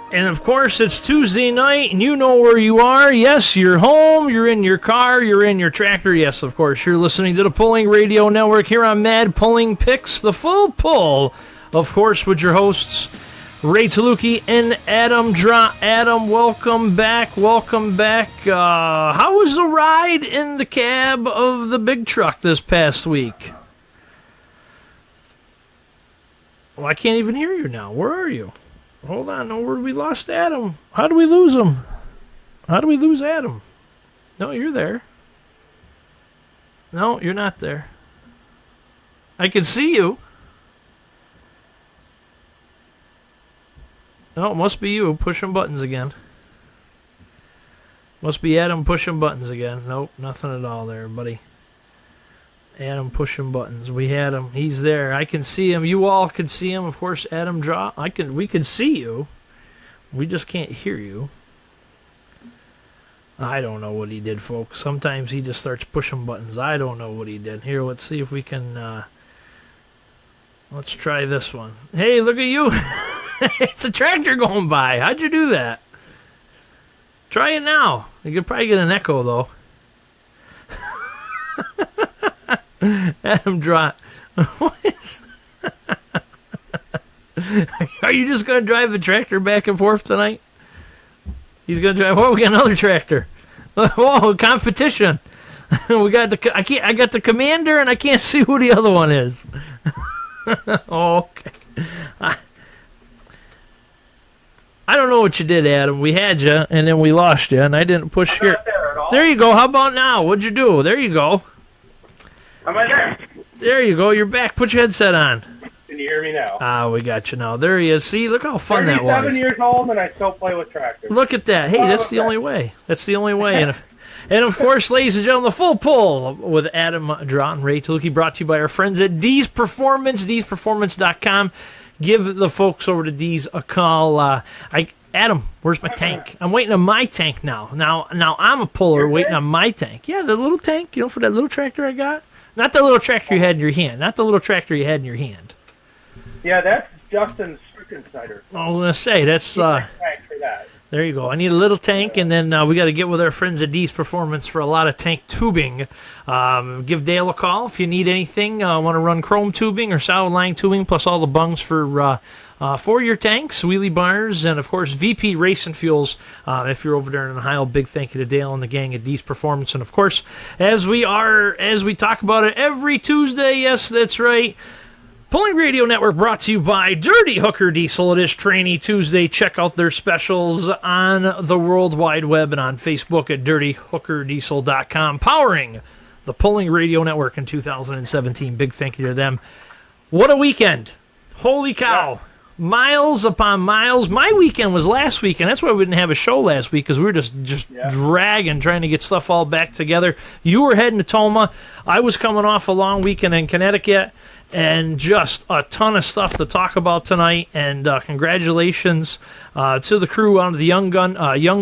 And, of course, it's Tuesday night, and you know where you are. Yes, you're home, you're in your car, you're in your tractor. Yes, of course, you're listening to the Pulling Radio Network here on Mad Pulling Picks, the full pull, of course, with your hosts, Ray Taluki and Adam Dra. Adam, welcome back, welcome back. How was the ride in the cab of the big truck this past week? Well, I can't even hear you now. Where are you? Hold on, no, where we lost Adam. How do we lose him? How do we lose Adam? No, you're there. No, you're not there. I can see you. No, it must be you pushing buttons again. Must be Adam pushing buttons again. Nope, nothing at all there, buddy. Adam pushing buttons. We had him. He's there. I can see him. You all can see him. Of course, Adam Draw. We can see you. We just can't hear you. I don't know what he did, folks. Sometimes he just starts pushing buttons. I don't know what he did. Here, let's see if we can... let's try this one. Hey, look at you. It's a tractor going by. How'd you do that? Try it now. You could probably get an echo, though. Adam Drott. Are you just going to drive the tractor back and forth tonight? He's going to drive. Oh, we got another tractor. Whoa, competition. I got the commander, and I can't see who the other one is. Okay. I don't know what you did, Adam. We had you, and then we lost you, and I didn't push your... There you go. How about now? What'd you do? There you go. Am I there? There you go. You're back. Put your headset on. Can you hear me now? Ah, we got you now. There he is. See, look how fun that was. 37 years old, and I still play with tractors. Look at that. Hey, that's the only way. That's the only way. And of course, ladies and gentlemen, the full pull with Adam Draw and Ray Taluki, brought to you by our friends at Deez Performance, DeezPerformance.com. Give the folks over to Deez a call. Adam, where's my tank? I'm waiting on my tank now. Now I'm a puller waiting on my tank. Yeah, the little tank, for that little tractor I got. Not the little tractor you had in your hand. Not the little tractor you had in your hand. Yeah, that's Justin Strickensnyder. I was going to say, that's... Thanks for that. There you go. I need a little tank, and then we got to get with our friends at Deez Performance for a lot of tank tubing. Give Dale a call if you need anything. Want to run chrome tubing or solid line tubing, plus all the bungs for your tanks, wheelie bars, and of course VP Racing Fuels. If you're over there in Ohio, big thank you to Dale and the gang at Deez Performance. And of course, as we talk about it every Tuesday, yes, that's right. Pulling Radio Network brought to you by Dirty Hooker Diesel. It is Trainee Tuesday. Check out their specials on the World Wide Web and on Facebook at dirtyhookerdiesel.com. Powering the Pulling Radio Network in 2017. Big thank you to them. What a weekend. Holy cow. Yeah. Miles upon miles. My weekend was last weekend. That's why we didn't have a show last week, because we were just dragging, trying to get stuff all back together. You were heading to Tomah. I was coming off a long weekend in Connecticut. And just a ton of stuff to talk about tonight. And congratulations to the crew out of the Young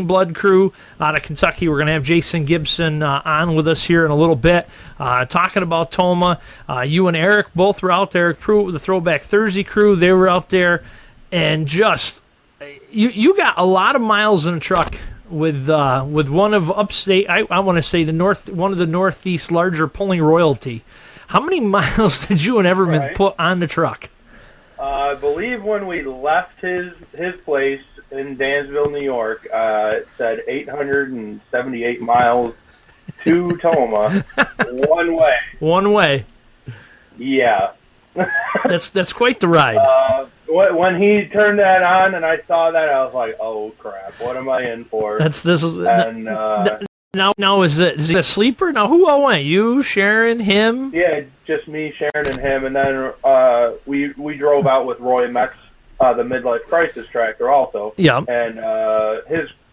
Blood crew out of Kentucky. We're going to have Jason Gibson on with us here in a little bit, talking about Tomah. You and Eric both were out there. Eric Pruitt with the Throwback Thursday crew, they were out there. And just, you got a lot of miles in a truck with one of upstate, I want to say one of the Northeast larger pulling royalty. How many miles did you and Everman put on the truck? I believe when we left his place in Dansville, New York, it said 878 miles to Tomah, one way. One way. Yeah. That's quite the ride. When he turned that on and I saw that, I was like, "Oh crap! What am I in for?" Now is it a sleeper? Now who all went? You, Sharon, him? Yeah, just me, Sharon, and him. And then we drove out with Roy Mex, the Midlife Crisis tractor, also. Yeah. And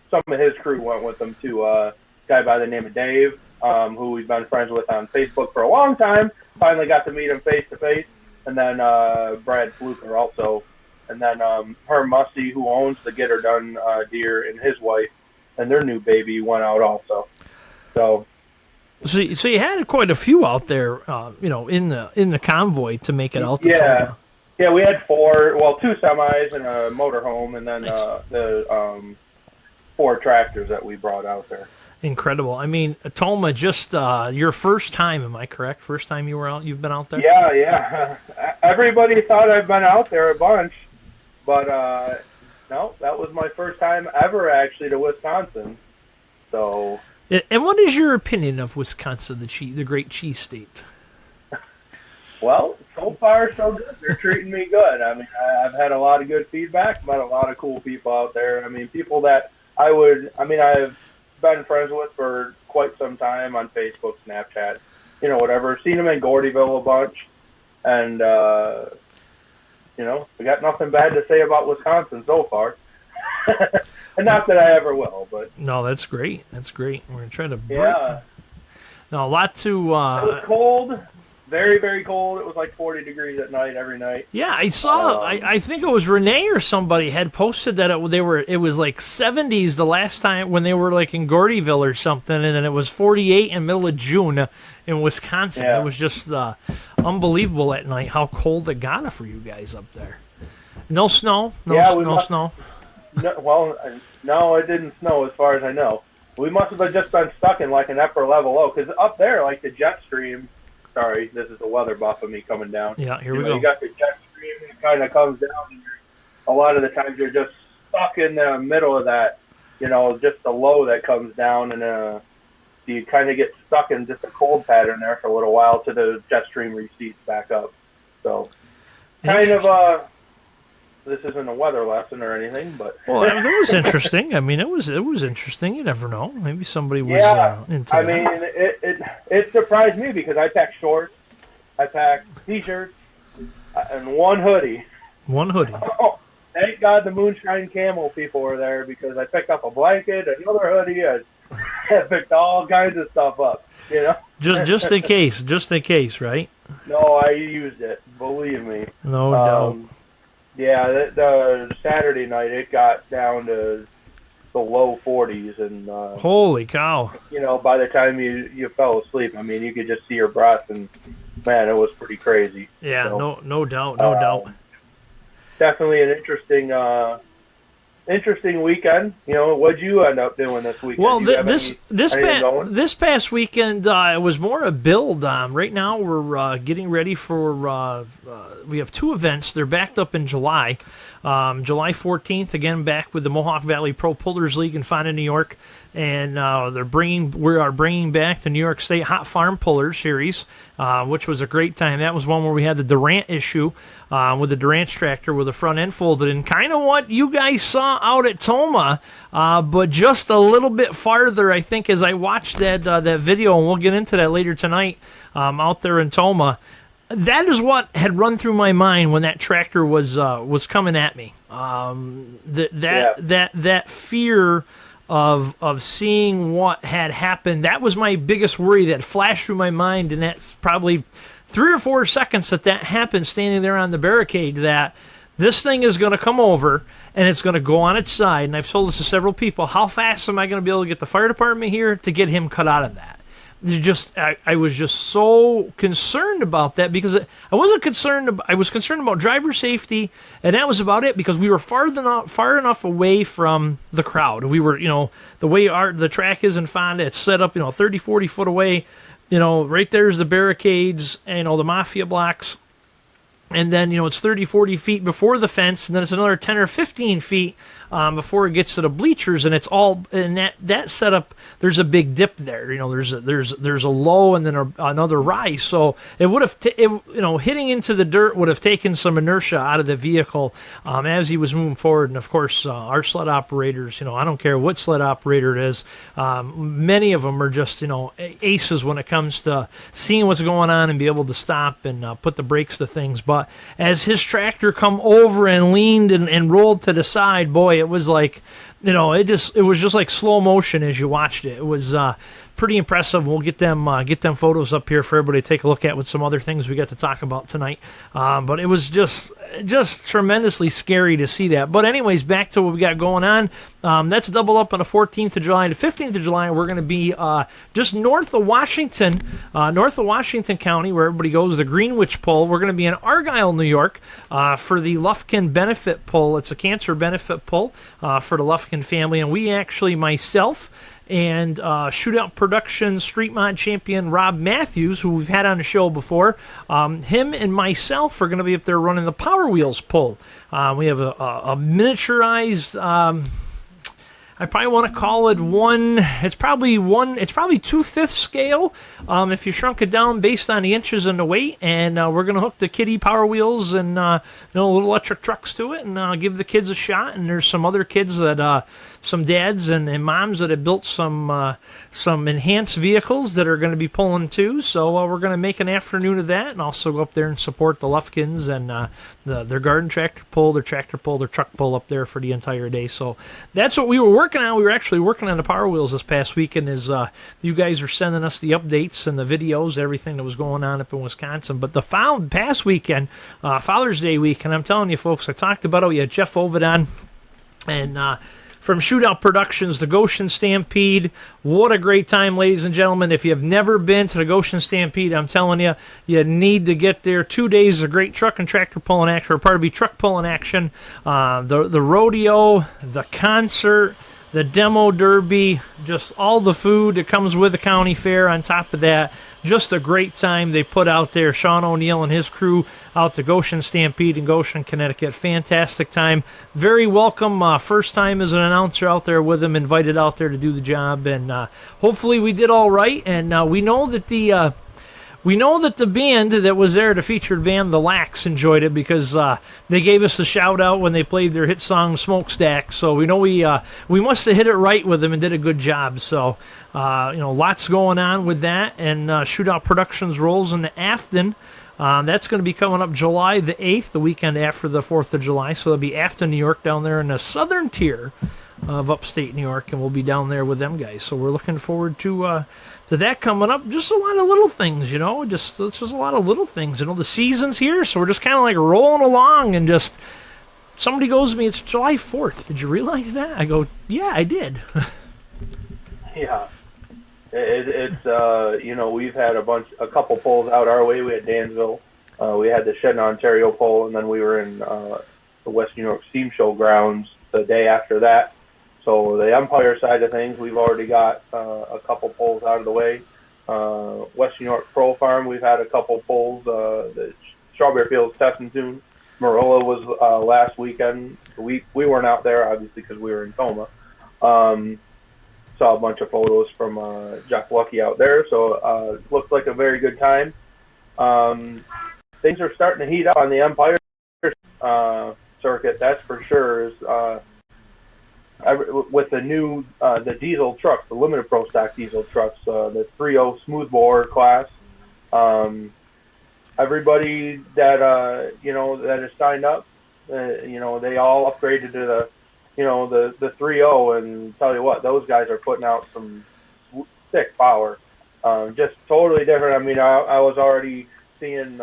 some of his crew went with him too. A guy by the name of Dave, who we've been friends with on Facebook for a long time. Finally got to meet him face to face. And then Brad Fluker also. And then Herm Musty, who owns the Get Her Done deer, and his wife and their new baby went out also. So you had quite a few out there, in the convoy to make it out to Tomah. Yeah, we had two semis and a motorhome, and then the 4 tractors that we brought out there. Incredible. I mean, Tomah, just your first time, am I correct? First time you've been out there? Yeah. Everybody thought I've been out there a bunch, but no, that was my first time ever actually to Wisconsin. So. And what is your opinion of Wisconsin, the great cheese state? Well, so far so good. They're treating me good. I mean, I've had a lot of good feedback, met a lot of cool people out there. I mean, people that I've been friends with for quite some time on Facebook, Snapchat, whatever. Seen them in Gordyville a bunch, and I got nothing bad to say about Wisconsin so far. And not that I ever will, but no, that's great. That's great. We're gonna try to No, a lot to. It was cold. Very, very cold. It was like 40 degrees at night every night. Yeah, I saw. I think it was Renee or somebody had posted that it was like 70s the last time when they were like in Gordyville or something, and then it was 48 in the middle of June in Wisconsin. Yeah. It was just unbelievable at night how cold it got for you guys up there. No snow. No snow. No, it didn't snow as far as I know. We must have just been stuck in like an upper level low, because up there, like the jet stream. Sorry, this is the weather buff of me coming down. Yeah, here we go. You got the jet stream that kind of comes down, and a lot of the times you're just stuck in the middle of that, just the low that comes down, and you kind of get stuck in just a cold pattern there for a little while till the jet stream recedes back up. So, kind of this isn't a weather lesson or anything, but well, it was interesting. I mean, it was interesting. You never know. Maybe somebody was into that. I mean, it surprised me because I packed shorts, I packed t-shirts, and one hoodie. One hoodie. Oh, thank God the Moonshine Camel people were there, because I picked up a blanket, another hoodie, I picked all kinds of stuff up. Just in case, right? No, I used it. Believe me. No doubt. Yeah, the Saturday night it got down to the low 40s, and holy cow! By the time you fell asleep, I mean, you could just see your breath, and man, it was pretty crazy. Yeah, so, no doubt. Definitely an interesting weekend. What'd you end up doing this weekend? Well, this past weekend it was more a build. Right now we're getting ready for. We have 2 events. They're backed up in July. July 14th, again back with the Mohawk Valley Pro Pullers League in Fonda, New York, and we are bringing back the New York State Hot Farm Puller Series, which was a great time. That was one where we had the Durant issue with the Durant tractor with the front end folded, and kind of what you guys saw out at Tomah, but just a little bit farther, I think, as I watched that video, and we'll get into that later tonight out there in Tomah. That is what had run through my mind when that tractor was coming at me. That fear of seeing what had happened. That was my biggest worry that flashed through my mind, and that's probably 3 or 4 seconds that happened, standing there on the barricade, that this thing is going to come over and it's going to go on its side. And I've told this to several people. How fast am I going to be able to get the fire department here to get him cut out of that? I was just so concerned about that, because I wasn't concerned. I was concerned about driver safety, and that was about it, because we were far enough away from the crowd. We were, the way the track is in Fonda, it's set up, 30, 40 foot away. Right there's the barricades and the mafia blocks. And then, it's 30, 40 feet before the fence, and then it's another 10 or 15 feet before it gets to the bleachers, and it's all in that setup. There's a big dip there. There's a low and then another rise. So it would have, hitting into the dirt would have taken some inertia out of the vehicle as he was moving forward. And of course, our sled operators, I don't care what sled operator it is, many of them are just, aces when it comes to seeing what's going on and be able to stop and put the brakes to things. But as his tractor come over and leaned and rolled to the side, boy, it was like, it was just like slow motion as you watched it. It was pretty impressive. We'll get them photos up here for everybody to take a look at with some other things we got to talk about tonight. But it was just, just tremendously scary to see that. But anyways, back to what we got going on. That's double up on the 14th of July. The 15th of July, we're going to be just north of Washington County, where everybody goes, the Greenwich Pull. We're going to be in Argyle, New York, for the Lufkin Benefit Pull. It's a cancer benefit pull for the Lufkin family. And we actually, myself, and Shootout Productions Street Mod champion Rob Matthews, who we've had on the show before, him and myself are going to be up there running the Power Wheels pull. We have a miniaturized, I probably want to call it it's probably 2/5 scale if you shrunk it down based on the inches and the weight, and we're going to hook the kiddie Power Wheels and little electric trucks to it and give the kids a shot. And there's some other kids that some dads and moms that have built some enhanced vehicles that are going to be pulling too. So we're going to make an afternoon of that and also go up there and support the Lufkins and their garden tractor pull, their truck pull up there for the entire day. So that's what we were working on. We were actually working on the Power Wheels this past weekend as you guys were sending us the updates and the videos, everything that was going on up in Wisconsin. But the past weekend, Father's Day weekend, I'm telling you folks, I talked about it. We had Jeff Ovid on, and from Shootout Productions, the Goshen Stampede. What a great time, ladies and gentlemen. If you have never been to the Goshen Stampede, I'm telling you, you need to get there. 2 days of great truck and tractor pulling action, or part of truck pulling action. The rodeo, the concert, the demo derby, just all the food that comes with the county fair on top of that. Just a great time they put out there. Sean O'Neill and his crew out to Goshen Stampede in Goshen, Connecticut. Fantastic time. Very welcome. First time as an announcer out there with him, invited out there to do the job. And hopefully we did all right. And we know that the band that was there, the featured band, the Lax, enjoyed it because they gave us a shout-out when they played their hit song, Smokestack. So we know we must have hit it right with them and did a good job. So, lots going on with that. And Shootout Productions rolls into Afton. That's going to be coming up July the 8th, the weekend after the 4th of July. So it'll be Afton, New York, down there in the southern tier of upstate New York, and we'll be down there with them guys. So we're looking forward to that coming up. Just a lot of little things, just a lot of little things. The season's here, so we're just kind of like rolling along, and just somebody goes to me, it's July 4th. Did you realize that? I go, yeah, I did. Yeah. It's we've had a couple polls out our way. We had Dansville, we had the Shedden, Ontario poll, and then we were in the West New York Steam Show grounds the day after that. So the umpire side of things, we've already got a couple polls out of the way. West New York Pro Farm, we've had a couple polls. The Strawberry Fields testing soon. Marilla was last weekend. We weren't out there, obviously, because we were in Tomah. Saw a bunch of photos from Jeff Lucky out there, so looked like a very good time. Things are starting to heat up on the umpire circuit, that's for sure. With the new the diesel trucks, the limited pro stock diesel trucks, the 3.0 smoothbore class, everybody that that is signed up, they all upgraded to the the 3.0, and tell you what, those guys are putting out some sick power. Just totally different. I mean, I was already seeing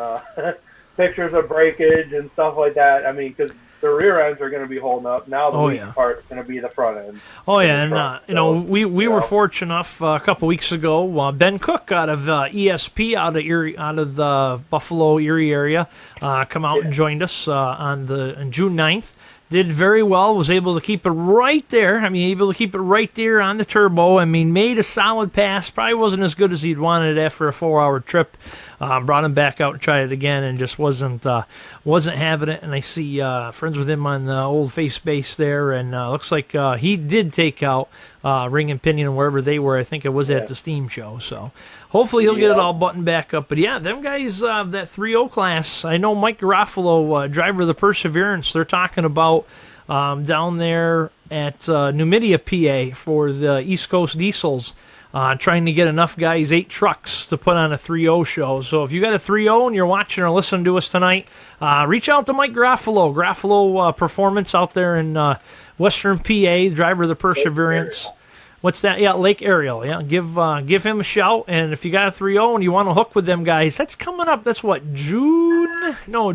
pictures of breakage and stuff like that. I mean, because the rear ends are going to be holding up. Now the weak part's going to be the front end. Oh, yeah, and we were fortunate enough a couple weeks ago, Ben Cook out of ESP, out of the Buffalo, Erie area, come out and joined us on June 9th. Did very well, was able to keep it right there. Able to keep it right there on the turbo. Made a solid pass. Probably wasn't as good as he'd wanted after a 4-hour trip. Brought him back out and tried it again, and just wasn't having it. And I see friends with him on the old face base there, and looks like he did take out Ring and Pinion wherever they were. I think it was at the Steam Show. So hopefully he'll get it all buttoned back up. But yeah, them guys, that 3.0 class, I know Mike Garofalo, driver of the Perseverance, they're talking about down there at Numidia, PA, for the East Coast Diesels, trying to get enough guys, 8 trucks, to put on a 3.0 show. So if you got a 3.0 and you're watching or listening to us tonight, reach out to Mike Garofalo Performance out there in Western PA, driver of the Perseverance. What's that? Yeah, Lake Ariel. Yeah, give him a shout. And if you got a 3.0 and you want to hook with them guys, that's coming up. That's what, June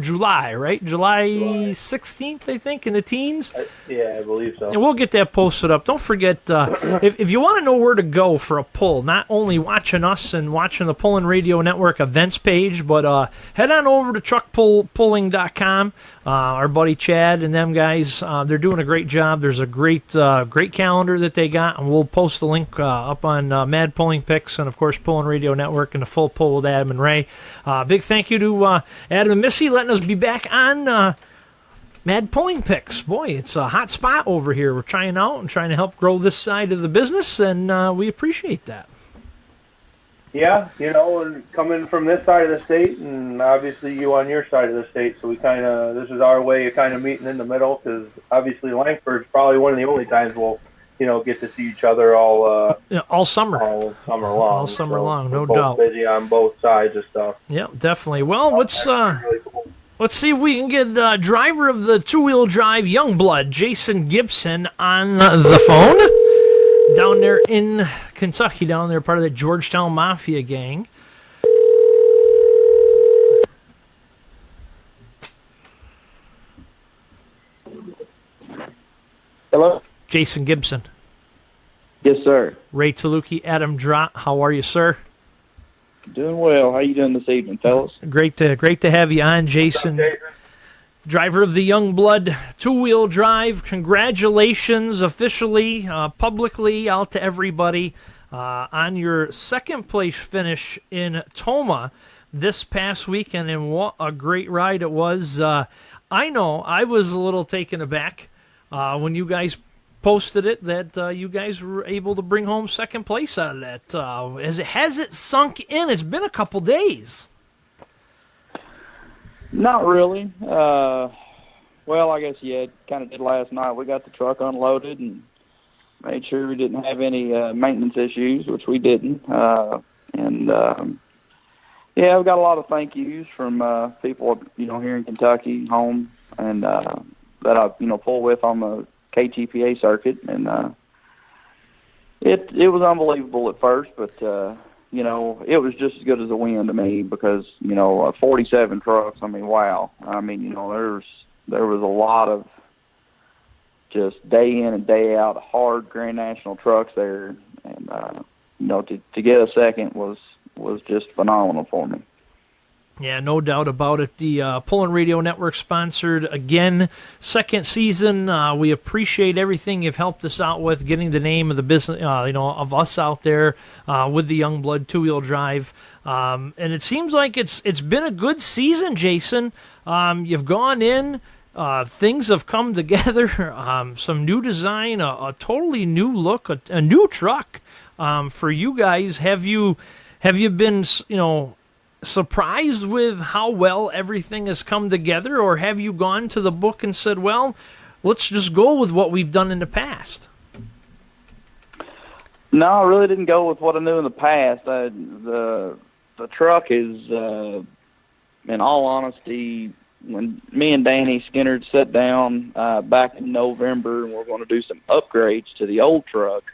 July, right? July 16th, I think, in the teens. Yeah, I believe so. And we'll get that posted up. Don't forget, if you want to know where to go for a pull, not only watching us and watching the Pullin' Radio Network events page, but head on over to truckpulling.com. Our buddy Chad and them guys, they're doing a great job. There's a great calendar that they got, and we'll post the link up on Mad Pulling Picks and, of course, Pullin' Radio Network and the full pull with Adam and Ray. Big thank you to Adam and Missy letting us be back on Mad Pulling Picks. Boy, it's a hot spot over here. We're trying out and trying to help grow this side of the business, and we appreciate that. Yeah, and coming from this side of the state, and obviously you on your side of the state, so this is our way of kind of meeting in the middle, because obviously Langford's probably one of the only times we'll, get to see each other all summer. All summer long. All summer long, no both doubt. Busy on both sides of stuff. Yeah, definitely. Well, Really cool. let's see if we can get driver of the two-wheel drive Youngblood, Jason Gibson, on the phone. Down there in Kentucky, down there, part of the Georgetown Mafia gang. Hello? Jason Gibson. Yes, sir. Ray Taluki, Adam Drott. How are you, sir? Doing well. How you doing this evening, fellas? Great to have you on, Jason. Driver of the Youngblood two-wheel drive. Congratulations officially, publicly, out to everybody on your second place finish in Tomah this past weekend, and what a great ride it was. I know I was a little taken aback when you guys posted it that you guys were able to bring home second place out of that. Has it sunk in? It's been a couple days. Not really. Well, I guess, yeah, it kind of did last night. We got the truck unloaded and made sure we didn't have any maintenance issues, which we didn't. Yeah, we got a lot of thank yous from people, here in Kentucky, home, and that I, pull with on the KTPA circuit. And it was unbelievable at first, but it was just as good as a win to me because, 47 trucks, wow. There was a lot of just day in and day out hard Grand National trucks there. And, to get a second was just phenomenal for me. Yeah, no doubt about it. The Pullin' Radio Network sponsored again, second season. We appreciate everything you've helped us out with, getting the name of the business, of us out there with the Youngblood two-wheel drive. And it seems like it's been a good season, Jason. You've gone in, things have come together. Some new design, a totally new look, a new truck for you guys. Have you been, surprised with how well everything has come together, or have you gone to the book and said, well, let's just go with what we've done in the past? No, I really didn't go with what I knew in the past. The truck is, in all honesty, when me and Danny Skinner sat down back in November and we're going to do some upgrades to the old truck,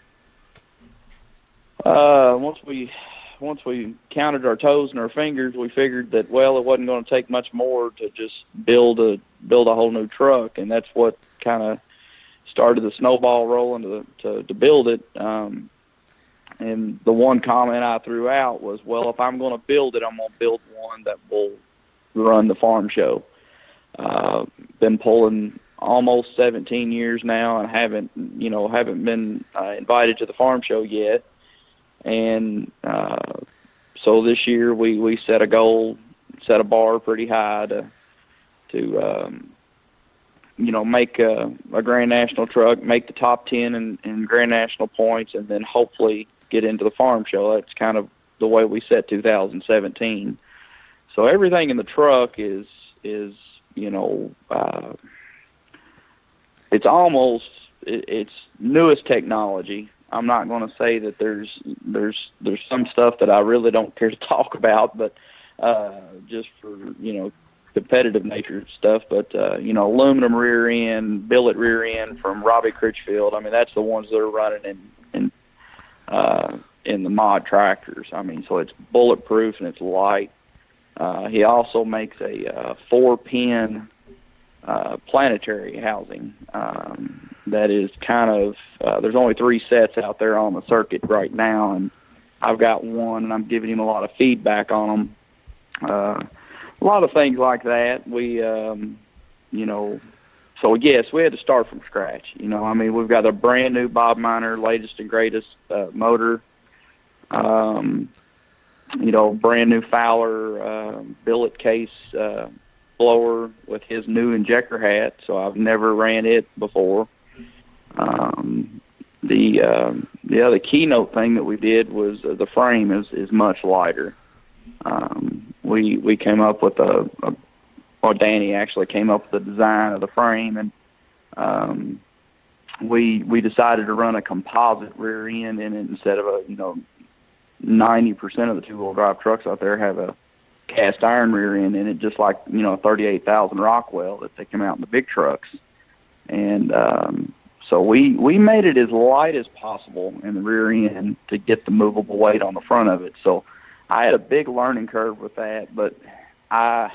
once we counted our toes and our fingers, we figured that, well, it wasn't going to take much more to just build a whole new truck, and that's what kind of started the snowball rolling to build it. And the one comment I threw out was, well, if I'm going to build it, I'm going to build one that will run the farm show. Been pulling almost 17 years now and haven't been invited to the farm show yet. And so this year we set a goal, set a bar pretty high to make a Grand National truck, make the top 10 in Grand National points, and then hopefully get into the farm show. That's kind of the way we set 2017. So everything in the truck is it's newest technology. I'm not going to say that there's some stuff that I really don't care to talk about, but just for competitive nature stuff. But aluminum rear end, billet rear end from Robbie Critchfield. That's the ones that are running in the mod tractors. So it's bulletproof and it's light. He also makes a 4-pin planetary housing that is kind of there's only 3 sets out there on the circuit right now, and I've got one, and I'm giving him a lot of feedback on them. A lot of things like that. We, so yes, we had to start from scratch. I mean, we've got a brand new Bob Miner, latest and greatest motor. Brand new Fowler billet case blower with his new injector hat. So I've never ran it before. The keynote thing that we did was the frame is much lighter. We came up with Danny actually came up with the design of the frame, and we decided to run a composite rear end in it instead of 90% of the 2-wheel drive trucks out there have a cast iron rear end in it, just like 38,000 Rockwell that they come out in the big trucks. And so we made it as light as possible in the rear end to get the movable weight on the front of it. So I had a big learning curve with that, but I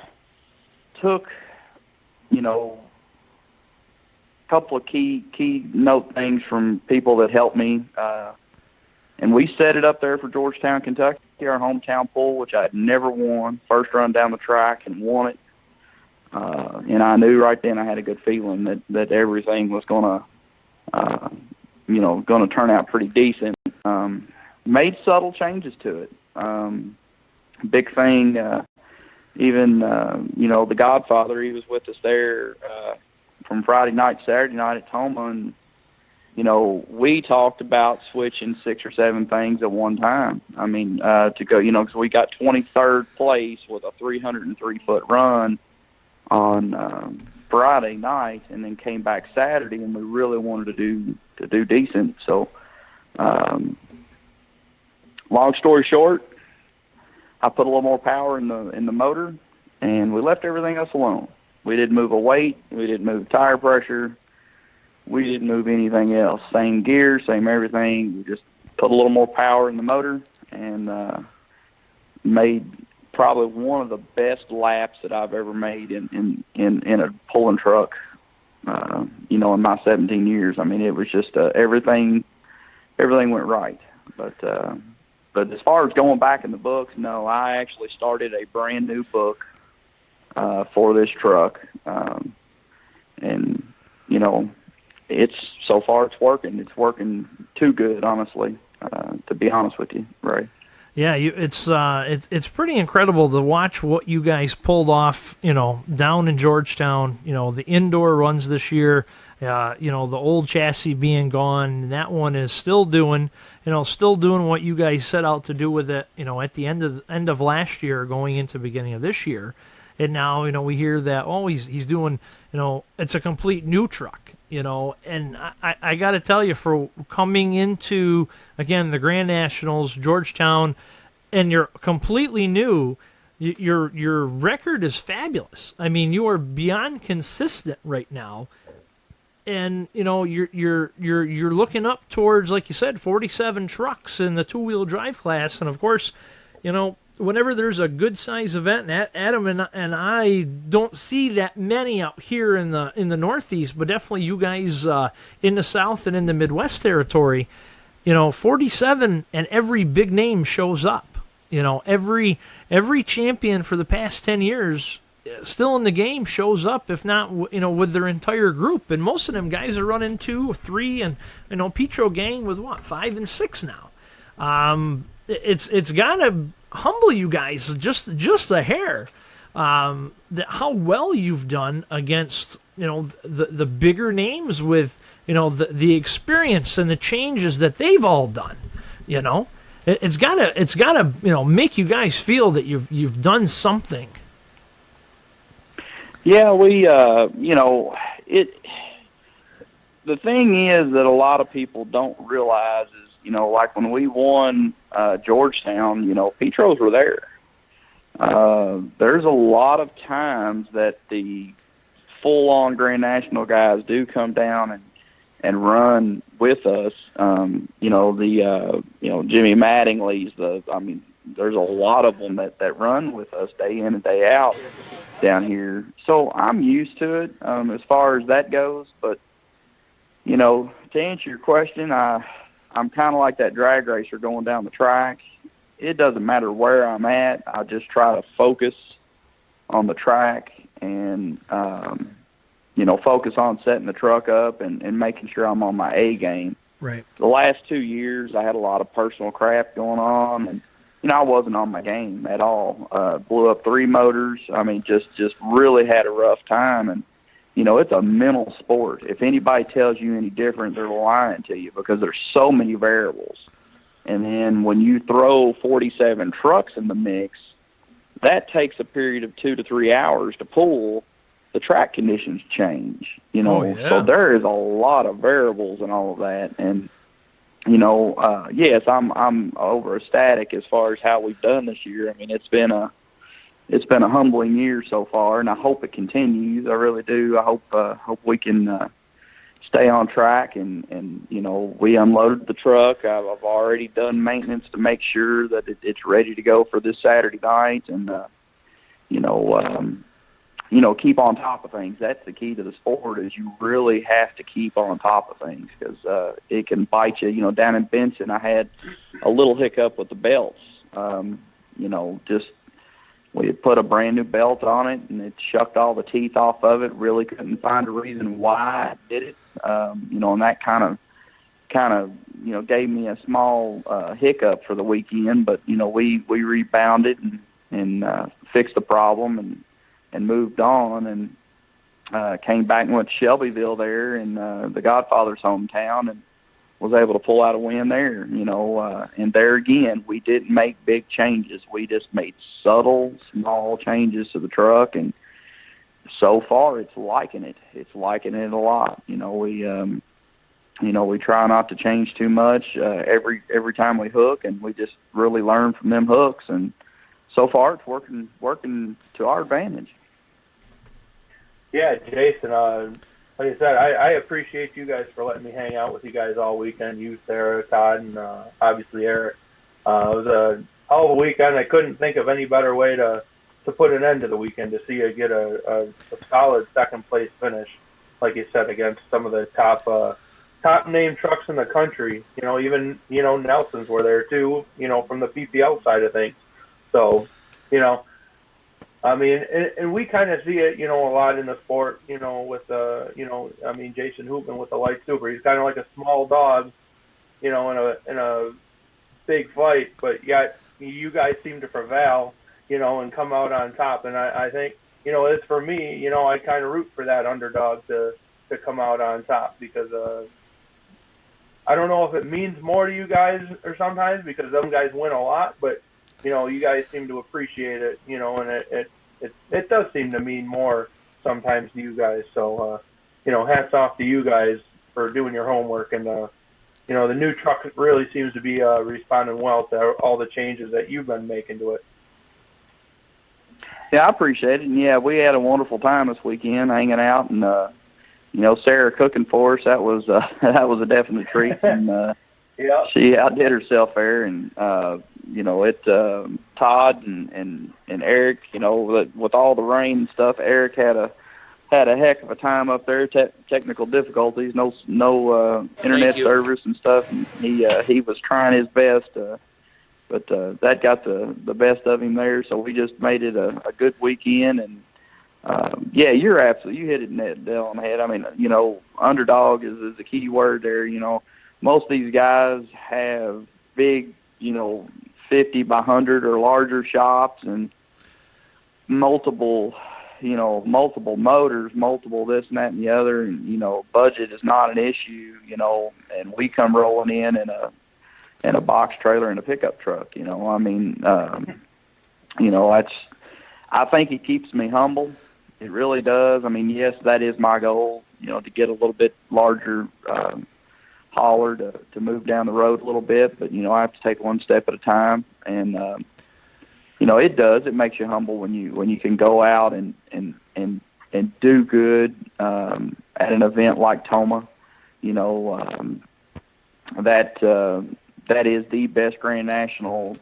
took, a couple of key note things from people that helped me, and we set it up there for Georgetown, Kentucky, our hometown pool, which I had never won. First run down the track and won it, and I knew right then I had a good feeling that everything was gonna turn out pretty decent. Made subtle changes to it. Big thing, even, the Godfather, he was with us there from Friday night, Saturday night at Tomah, and, we talked about switching 6 or 7 things at one time. I mean, to go, because we got 23rd place with a 303-foot run on Friday night, and then came back Saturday, and we really wanted to do decent. So, long story short, I put a little more power in the motor, and we left everything else alone. We didn't move a weight. We didn't move tire pressure. We didn't move anything else. Same gear, same everything. We just put a little more power in the motor and made probably one of the best laps that I've ever made in a pulling truck, in my 17 years. I mean, it was just everything went right. But as far as going back in the books, no, I actually started a brand new book for this truck. And, it's so far it's working. It's working too good, honestly, to be honest with you, Ray. Yeah, it's pretty incredible to watch what you guys pulled off, down in Georgetown, the indoor runs this year, the old chassis being gone, that one is still doing what you guys set out to do with it, at the end of last year going into the beginning of this year. And now, we hear that, he's doing, it's a complete new truck, and I got to tell you, for coming into, again, the Grand Nationals, Georgetown, and you're completely new, your record is fabulous. I mean, you are beyond consistent right now. And you're looking up towards, like you said, 47 trucks in the 2-wheel drive class, and of course, whenever there's a good size event, Adam and I don't see that many out here in the Northeast, but definitely you guys in the South and in the Midwest territory, 47 and every big name shows up. Every champion for the past 10 years still in the game shows up, if not, with their entire group. And most of them guys are running 2 or 3, and, Petro gang with 5 and 6 now. It's got to humble you guys just a hair, how well you've done against, the bigger names with, the experience and the changes that they've all done, It's gotta, make you guys feel that you've done something. Yeah, we, the thing is that a lot of people don't realize is, like when we won Georgetown, Petros were there. There's a lot of times that the full-on Grand National guys do come down and run with us. Jimmy Mattingly's there's a lot of them that run with us day in and day out down here. So I'm used to it as far as that goes. But, you know, to answer your question, I'm kind of like that drag racer going down the track. It doesn't matter where I'm at. I just try to focus on the track and, you know, focus on setting the truck up and making sure I'm on my A game. Right. The last 2 years, I had a lot of personal crap going on, and, you know, I wasn't on my game at all. Blew up 3 motors. I mean, just really had a rough time. And, you know, it's a mental sport. If anybody tells you any different, they're lying to you because there's so many variables. And then when you throw 47 trucks in the mix, that takes a period of 2 to 3 hours to pull. The track conditions change, you know. Oh, yeah. So there is a lot of variables and all of that. And, you know, yes, I'm over ecstatic as far as how we've done this year. I mean, it's been a humbling year so far, and I hope it continues. I really do. I hope we can stay on track. And you know, we unloaded the truck. I've already done maintenance to make sure that it's ready to go for this Saturday night. And you know, keep on top of things. That's the key to the sport, is you really have to keep on top of things because it can bite you. You know, down in Benson, I had a little hiccup with the belts. You know, just we had put a brand new belt on it, and it shucked all the teeth off of it. Really couldn't find a reason why it did it. You know, and that kind of you know, gave me a small hiccup for the weekend. But you know, we rebounded and fixed the problem and moved on, and came back and went to Shelbyville there in the Godfather's hometown, and was able to pull out a win there, you know. And there again, we didn't make big changes. We just made subtle, small changes to the truck, and so far it's liking it. It's liking it a lot. You know, we try not to change too much every time we hook, and we just really learn from them hooks, and so far it's working to our advantage. Yeah, Jason, like I said, I appreciate you guys for letting me hang out with you guys all weekend. You, Sarah, Todd, and obviously Eric. It was a hell of a weekend. I couldn't think of any better way to put an end to the weekend, to see you get a solid second-place finish, like you said, against some of the top name trucks in the country. You know, even, you know, Nelson's were there too, you know, from the PPL side of things. So, you know, I mean, and we kind of see it, you know, a lot in the sport, you know, with, you know, I mean, Jason Hoopman with the light super. He's kind of like a small dog, you know, in a big fight, but yet you guys seem to prevail, you know, and come out on top. And I think, you know, as for me, you know, I kind of root for that underdog to come out on top, because I don't know if it means more to you guys or sometimes, because them guys win a lot, but you know, you guys seem to appreciate it, you know, and it does seem to mean more sometimes to you guys. So, you know, hats off to you guys for doing your homework. And, you know, the new truck really seems to be responding well to all the changes that you've been making to it. Yeah, I appreciate it. And, yeah, we had a wonderful time this weekend hanging out. And, you know, Sarah cooking for us, that was a definite treat. And, yeah, she outdid herself there, and you know, Todd and Eric, you know, with all the rain and stuff, Eric had a heck of a time up there. Technical difficulties, no internet service and stuff. And he was trying his best, but that got the best of him there. So we just made it a good weekend. And yeah, you hit it nail on the head. I mean, you know, underdog is the key word there. You know, most of these guys have big, you know, 50 by 100 or larger shops, and multiple motors, multiple this and that and the other. And, you know, budget is not an issue, you know, and we come rolling in a box trailer and a pickup truck, you know. I mean, you know, I think it keeps me humble. It really does. I mean, yes, that is my goal, you know, to get a little bit larger hauler to move down the road a little bit, but you know, I have to take one step at a time. And you know, it makes you humble when you can go out and do good at an event like Tomah. You know, that is the best Grand National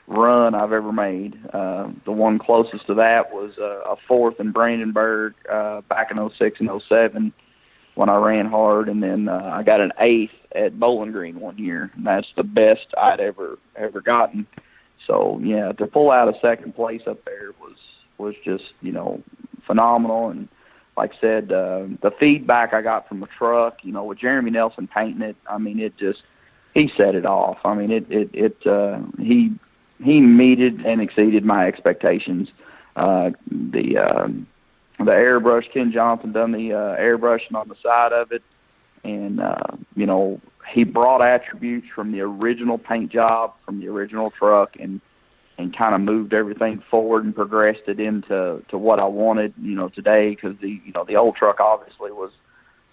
run I've ever made. The one closest to that was a fourth in Brandenburg back in '06 and '07 when I ran hard, and then I got an eighth at Bowling Green one year, and that's the best I'd ever gotten. So yeah, to pull out a second place up there was just phenomenal. And like I said, the feedback I got from the truck, with Jeremy Nelson painting it, I mean, he set it off. I mean, he meted and exceeded my expectations. The airbrush, Ken Johnson done the airbrushing on the side of it, and he brought attributes from the original paint job, from the original truck, and kind of moved everything forward and progressed it into what I wanted, today, because the old truck obviously was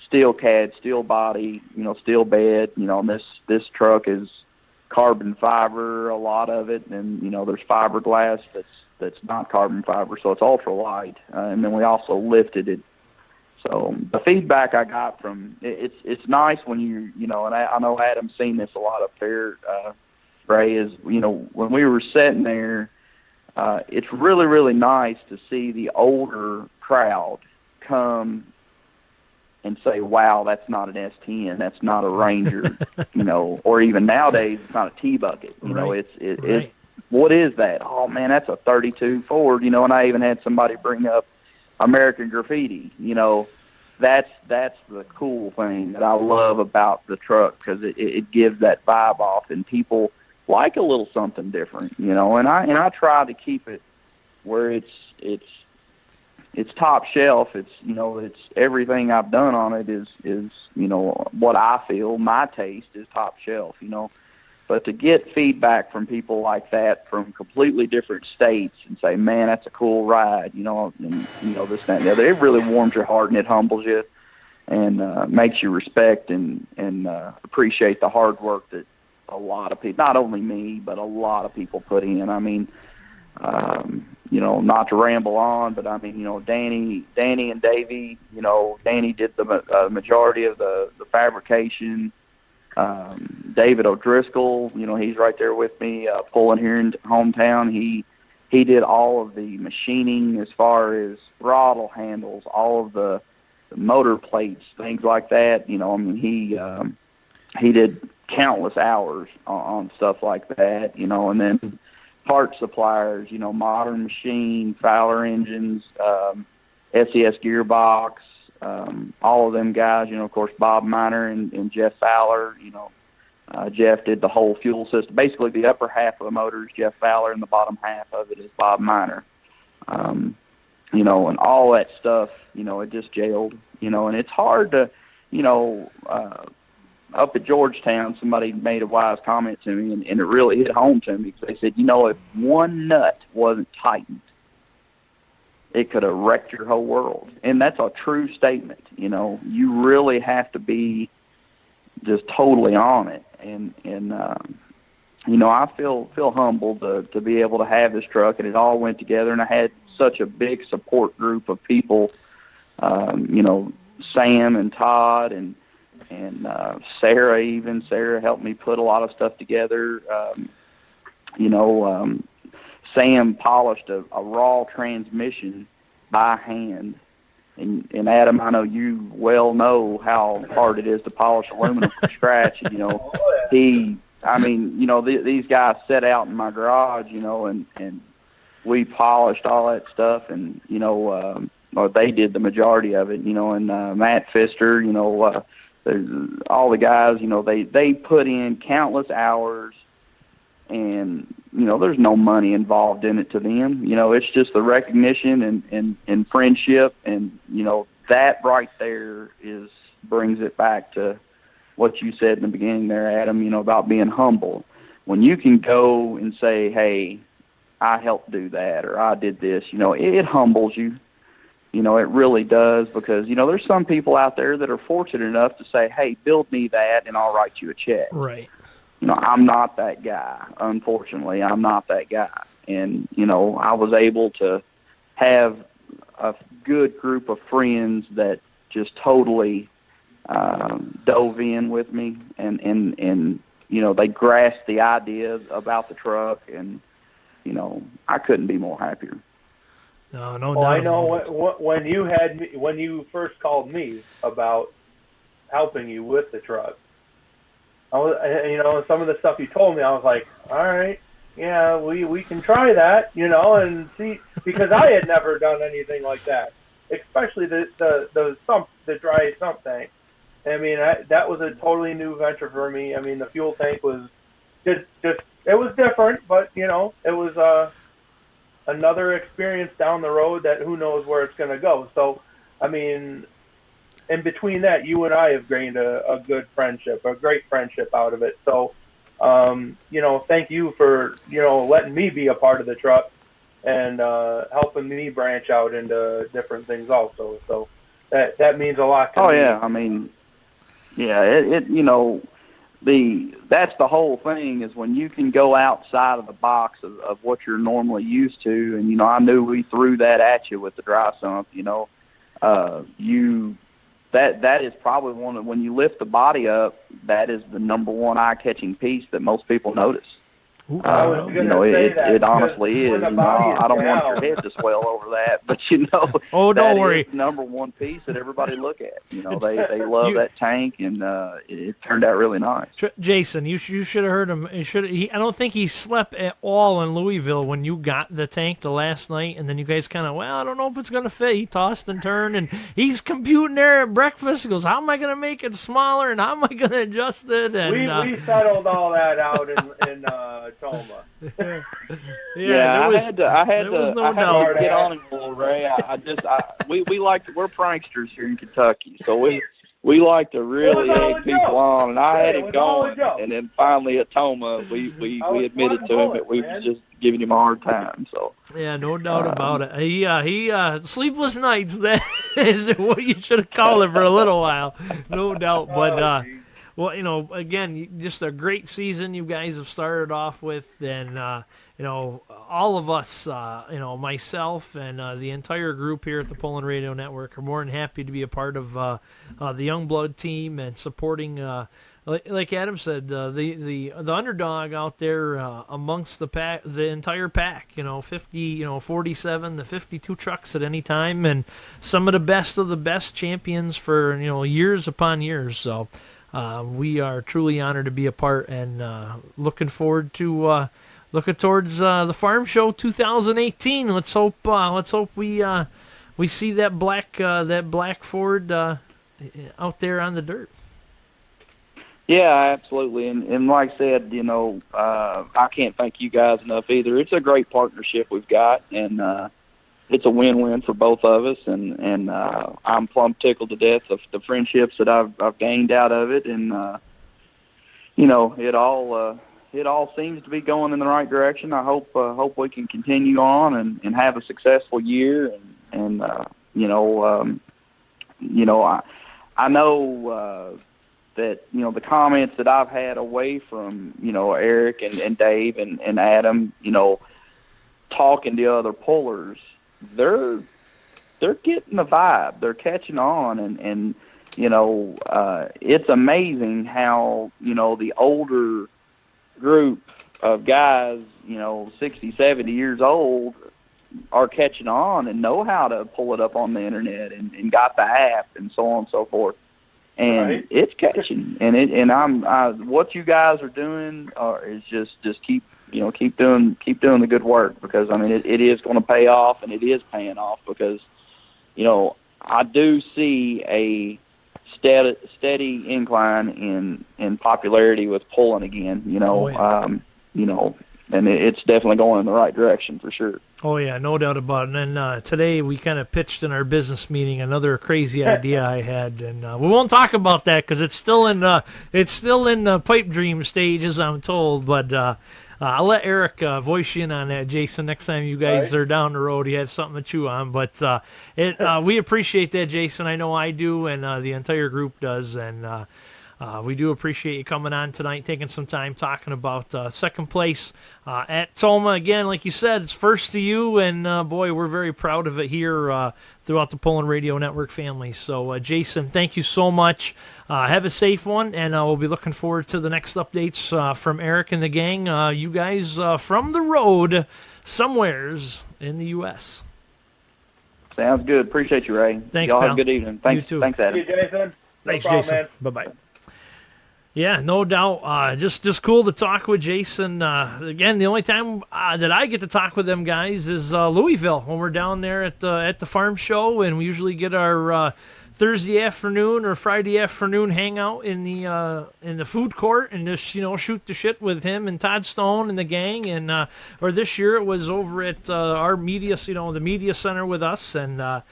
steel cad, steel body, steel bed, and this truck is carbon fiber, a lot of it, and there's fiberglass that's not carbon fiber, so it's ultra light, and then we also lifted it. So the feedback I got from it's nice when and I know Adam's seen this a lot up there, Ray, is when we were sitting there, it's really, really nice to see the older crowd come and say, wow, that's not an S10, that's not a Ranger, or even nowadays it's not a T-bucket. Right. It's what is that? Oh, man, that's a 32 Ford, and I even had somebody bring up American Graffiti. That's the cool thing that I love about the truck, because it gives that vibe off, and people like a little something different, and I try to keep it where it's top shelf. It's everything I've done on it is what I feel my taste is top shelf, But to get feedback from people like that from completely different states and say, man, that's a cool ride, and this, that, and the other, it really warms your heart and it humbles you and makes you respect and appreciate the hard work that a lot of people, not only me, but a lot of people put in. I mean, not to ramble on, but I mean, Danny and Davey, Danny did the majority of the fabrication. David O'Driscoll, he's right there with me, pulling here in hometown. He did all of the machining as far as throttle handles, all of the motor plates, things like that. He did countless hours on stuff like that, and then part suppliers, Modern Machine, Fowler Engines, SES Gearbox, all of them guys, of course, Bob Miner and Jeff Fowler, Jeff did the whole fuel system. Basically, the upper half of the motor is Jeff Fowler, and the bottom half of it is Bob Miner. And all that stuff, it just gelled, and it's hard to, up at Georgetown, somebody made a wise comment to me, and it really hit home to me, because they said, if one nut wasn't tightened, it could have wrecked your whole world. And that's a true statement. You really have to be just totally on it. And I feel humbled to be able to have this truck, and it all went together, and I had such a big support group of people, Sam and Todd and Sarah even. Sarah helped me put a lot of stuff together. Sam polished a raw transmission by hand. And Adam, I know you well know how hard it is to polish aluminum from scratch. These guys set out in my garage, and we polished all that stuff, and, or they did the majority of it, and Matt Pfister, all the guys, they put in countless hours, and, there's no money involved in it to them. It's just the recognition and friendship, and, that right there brings it back to what you said in the beginning there, Adam, about being humble. When you can go and say, hey, I helped do that, or I did this, it humbles you. It really does, because, there's some people out there that are fortunate enough to say, hey, build me that and I'll write you a check. Right. I'm not that guy. Unfortunately, I'm not that guy. And, I was able to have a good group of friends that just totally dove in with me, and they grasped the idea about the truck, and I couldn't be more happier. No doubt. Well, I know when you first called me about helping you with the truck, I was, some of the stuff you told me, I was like, all right, yeah, we can try that, and see, because I had never done anything like that, especially the dry sump tank. I mean, that was a totally new venture for me. I mean, the fuel tank was just it was different, but it was another experience down the road that who knows where it's going to go. So, I mean, in between that, you and I have gained a good friendship, a great friendship out of it. So, thank you for, letting me be a part of the truck and helping me branch out into different things also. So that means a lot to me. Oh, yeah. I mean, yeah, that's the whole thing is when you can go outside of the box of what you're normally used to. And, I knew we threw that at you with the dry sump, that is probably when you lift the body up, that is the number one eye-catching piece that most people notice. Ooh, it honestly is. I don't want your head to swell over that, but oh, don't worry. Is number one piece that everybody look at. They love that tank, and it turned out really nice. Jason, you should have heard him. I don't think he slept at all in Louisville when you got the tank the last night, and then you guys kind of, I don't know if it's gonna fit. He tossed and turned, and he's computing there at breakfast. He goes, how am I gonna make it smaller, and how am I gonna adjust it? And we settled all that out in Tomah. I had to get on him a little, Ray. We're pranksters here in Kentucky, so we like to really egg people on, and I had him going, and then finally at Tomah, we admitted to him that we was just giving him a hard time. So yeah, no doubt about it. He sleepless nights. That is what you should have called it for a little while, no doubt. But well, again, just a great season you guys have started off with, and all of us, myself and the entire group here at the Poland Radio Network are more than happy to be a part of the Youngblood team and supporting, like Adam said, the underdog out there amongst the pack, the entire pack. 47 to 52 trucks at any time, and some of the best champions for years upon years. So. We are truly honored to be a part, and looking forward to looking towards the Farm Show 2018. Let's hope we see that black Ford out there on the dirt. Yeah, absolutely, and like I said, I can't thank you guys enough either. It's a great partnership we've got, and it's a win-win for both of us, and I'm plumb tickled to death of the friendships that I've gained out of it, and it all seems to be going in the right direction. I hope we can continue on and have a successful year, and I know that the comments that I've had away from Eric and Dave and Adam, talking to other pullers. They're getting the vibe. They're catching on, and it's amazing how the older group of guys, 60, 70 years old, are catching on and know how to pull it up on the internet and got the app and so on and so forth. And right. It's catching, and what you guys are doing is just keep doing the good work, because it is going to pay off, and it is paying off, because I do see a steady incline in popularity with pulling again. And it's definitely going in the right direction for sure. Oh yeah, no doubt about it. And today we kind of pitched in our business meeting another crazy idea I had, and we won't talk about that because it's still in the pipe dream stage, as I'm told. But I'll let Eric voice you in on that, Jason. Next time you guys are down the road, you have something to chew on. But we appreciate that, Jason. I know I do, and the entire group does. And we do appreciate you coming on tonight, taking some time talking about second place at Tomah. Again, like you said, it's first to you, and boy, we're very proud of it here throughout the Poland Radio Network family. So, Jason, thank you so much. Have a safe one, and we'll be looking forward to the next updates from Eric and the gang. You guys from the road somewheres in the U.S. Sounds good. Appreciate you, Ray. Thanks, Y'all pal. have a good evening. Thanks, You too. Thanks, Adam. See you, Jason. No Thanks, problem, Jason. man. Bye-bye. Yeah, no doubt. Just cool to talk with Jason. Again, the only time that I get to talk with them guys is Louisville, when we're down there at the farm show, and we usually get our Thursday afternoon or Friday afternoon hangout in the food court and just shoot the shit with him and Todd Stone and the gang. And or this year it was over at our media, the media center with us, and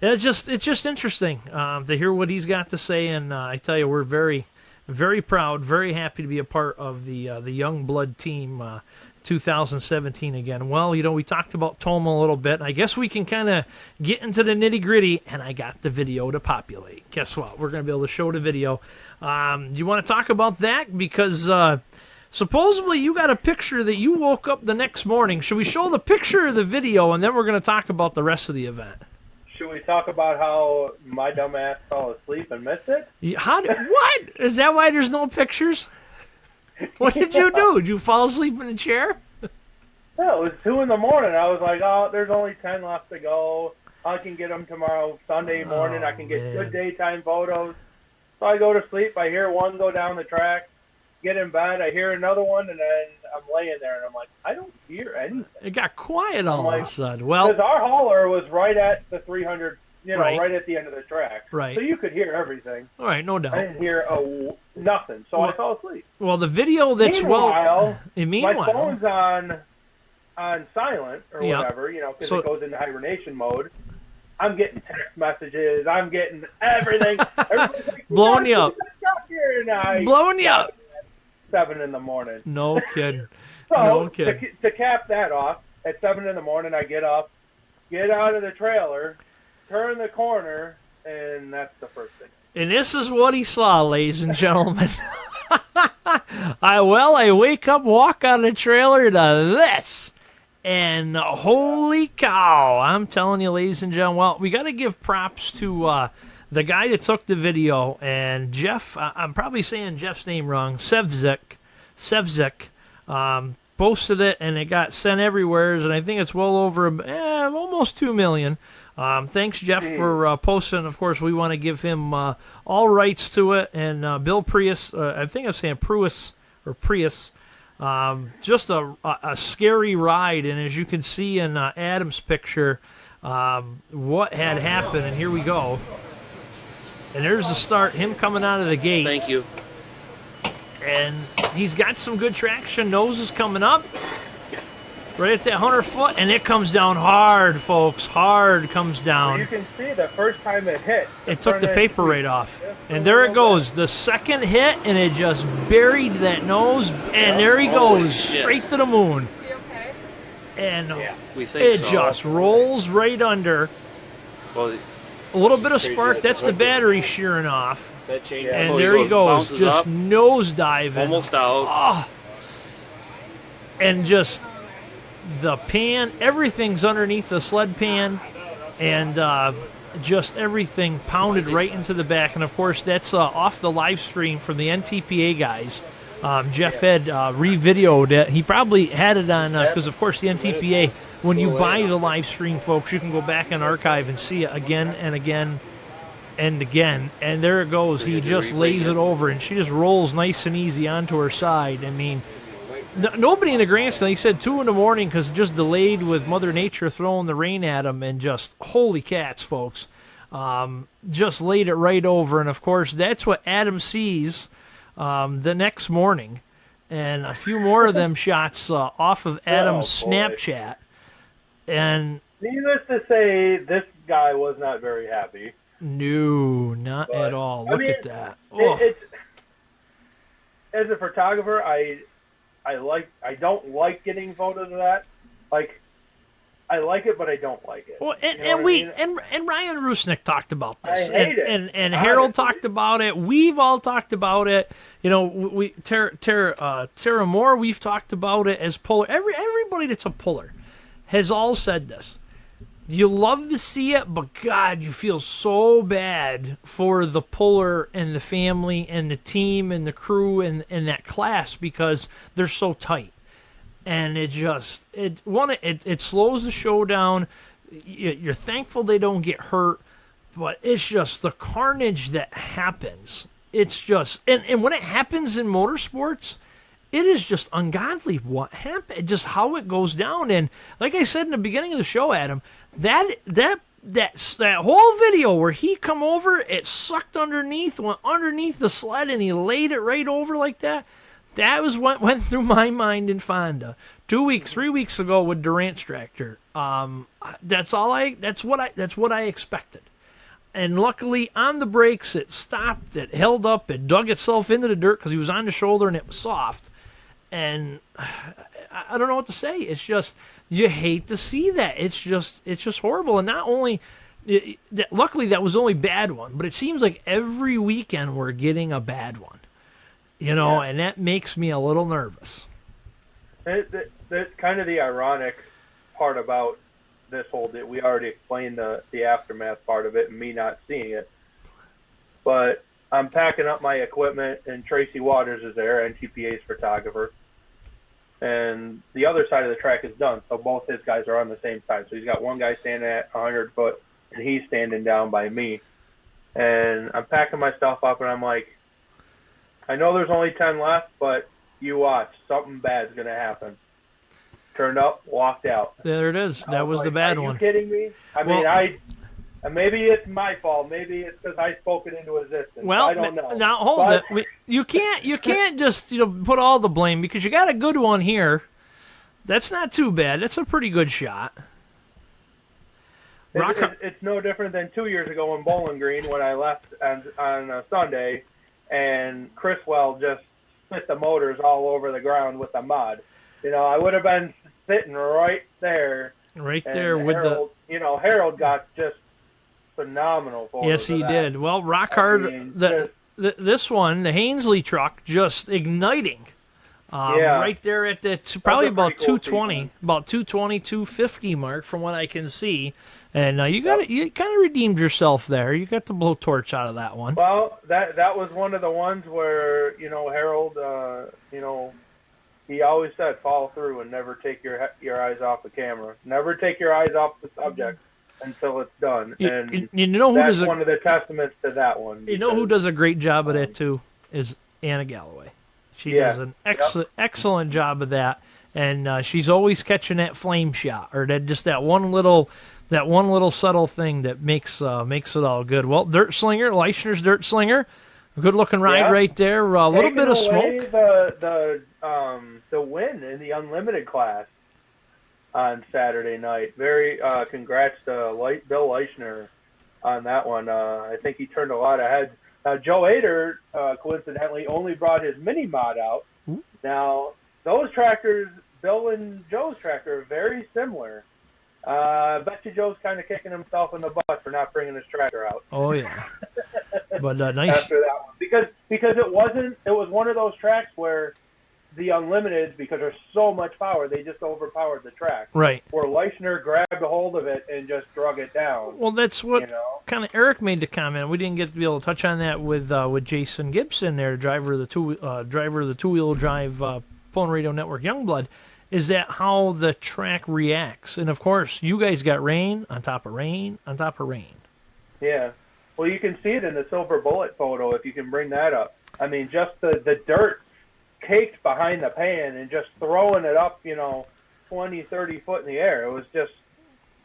it's just interesting to hear what he's got to say. And I tell you, we're very, very proud, very happy to be a part of the young blood team 2017 again. Well, we talked about Tomah a little bit. I guess we can kind of get into the nitty-gritty, and I got the video to populate. Guess what? We're going to be able to show the video. Do you want to talk about that? Because supposedly you got a picture that you woke up the next morning. Should we show the picture or the video, and then we're going to talk about the rest of the event? Should we talk about how my dumb ass fell asleep and missed it? What? Is that why there's no pictures? What did you do? Did you fall asleep in a chair? No, it was 2 in the morning. I was like, oh, there's only 10 left to go. I can get them tomorrow, Sunday morning. I can get good daytime photos. So I go to sleep. I hear one go down the track, get in bed. I hear another one, and then I'm laying there, and I'm like, I don't hear anything. It got quiet all of a sudden. Well, because our hauler was right at the 300, right. right at the end of the track. Right. So you could hear everything. All right, no doubt. I didn't hear nothing, so I fell asleep. Well, the video that's Meanwhile, my phone's on silent or Yep. whatever, because it goes into hibernation mode. I'm getting text messages. I'm getting everything. Everybody's like, blowing you up. Blowing you up. 7 in the morning. No kidding. So No kidding. to cap that off, at 7 in the morning, I get up, get out of the trailer, turn the corner, and that's the first thing. And this is what he saw, ladies and gentlemen. I wake up, walk out of the trailer to this. And holy cow, I'm telling you, ladies and gentlemen, well, we got to give props to the guy that took the video, and Jeff, I'm probably saying Jeff's name wrong, Sevzik, posted it, and it got sent everywhere, and I think it's well over almost 2 million. Thanks, Jeff, for posting. Of course, we want to give him all rights to it, and Bill Prius, I think I'm saying Prius, just a scary ride, and as you can see in Adam's picture, what had happened, and here we go. And there's the start, him coming out of the gate. Thank you. And he's got some good traction. Nose is coming up. Right at that 100 foot, and it comes down hard, folks. Hard comes down. Well, you can see the first time it hit. It took the paper right off. And there it goes. The second hit, and it just buried that nose, and there he goes, straight to the moon. Is he okay? And We think it so. just rolls right under. Well, A little bit of spark. That's the battery shearing off. that change. And there he goes, bounces just up, nose diving. almost out. And just the pan, everything's underneath the sled pan, and just everything pounded right into the back. And of course, that's off the live stream from the NTPA guys. Jeff had re-videoed it. He probably had it on, because of course the NTPA, when you buy the live stream, folks, you can go back and archive and see it again and again and again. And there it goes. He just lays it over, and she just rolls nice and easy onto her side. I mean, nobody in the grandstand, he said 2 in the morning because it just delayed with Mother Nature throwing the rain at him, and just, holy cats, folks. Just laid it right over. And of course, that's what Adam sees the next morning. And a few more of them shots off of Adam's Snapchat. And needless to say, this guy was not very happy. no, not at all. Look at that. As a photographer, I don't like getting photos of that. Like, I like it, but I don't like it. Well, and, you know and we what I mean? and Ryan Rusnick talked about this. I hate it. And Harold talked about it. We've all talked about it. You know, Tara Moore, we've talked about it as puller. Everybody that's a puller has all said this. You love to see it, but God, you feel so bad for the puller and the family and the team and the crew and that class because they're so tight. and it slows the show down. You're thankful they don't get hurt, but it's just the carnage that happens. It's just, and when it happens in motorsports, it is just ungodly what happened, just how it goes down. And like I said in the beginning of the show, Adam, that whole video where he come over, it sucked underneath, went underneath the sled, and he laid it right over like that. That was what went through my mind in Fonda 3 weeks ago with Durant's tractor. That's what I expected. And luckily, on the brakes, it stopped, it held up, it dug itself into the dirt because he was on the shoulder and it was soft. And I don't know what to say. It's just, you hate to see that. It's just horrible. And not only, luckily that was the only bad one, but it seems like every weekend we're getting a bad one. And that makes me a little nervous. That's kind of the ironic part about this whole deal. We already explained the aftermath part of it and me not seeing it. But I'm packing up my equipment, and Tracy Waters is there, NTPA's photographer. And the other side of the track is done, so both his guys are on the same side. So he's got one guy standing at 100 foot, and he's standing down by me. And I'm packing my stuff up, and I'm like, I know there's only 10 left, but you watch. Something bad's going to happen. Turned up, walked out. There it is. That was the bad one. Are you kidding me? I mean, maybe it's my fault. Maybe it's because I spoke it into existence. Well, I don't know. Now hold it. You can't just put all the blame, because you got a good one here. That's not too bad. That's a pretty good shot. It's no different than 2 years ago in Bowling Green when I left on a Sunday, and Chriswell just spit the motors all over the ground with the mud. I would have been sitting right there. Right there with Harold, Harold got just phenomenal photos. Yes, he did. Well, rock hard. This one, the Hainsley truck, just igniting. Right there at probably about 220, about 220, 250 mark from what I can see. And you kind of redeemed yourself there. You got the blowtorch out of that one. Well, that was one of the ones where Harold, he always said follow through and never take your eyes off the camera. Never take your eyes off the subject until it's done. And that's one of the testaments to that one. Who does a great job of that too is Anna Galloway. She does an excellent job of that, and she's always catching that flame shot or that one little subtle thing that makes it all good. Well, Dirt Slinger, Leichner's Dirt Slinger, a good looking ride right there. A little bit of smoke. The win in the unlimited class on Saturday night. Very congrats to Bill Leichner on that one. I think he turned a lot of heads. Now, Joe Ader, coincidentally, only brought his mini mod out. Ooh. Now, those tractors, Bill and Joe's tractor, are very similar. I bet you Joe's kind of kicking himself in the butt for not bringing his tractor out. Oh, yeah. But nice. After that one. Because it was one of those tracks where the Unlimited, because there's so much power, they just overpowered the track. Right. Where Leichner grabbed a hold of it and just drug it down. Well, that's what kind of Eric made the comment. We didn't get to be able to touch on that with Jason Gibson there, driver of the two-wheel drive Pulling Radio Network Youngblood. Is that how the track reacts? And of course, you guys got rain on top of rain on top of rain. Yeah. Well, you can see it in the Silver Bullet photo if you can bring that up. I mean, just the dirt caked behind the pan and just throwing it up, 20, 30 foot in the air. It was just,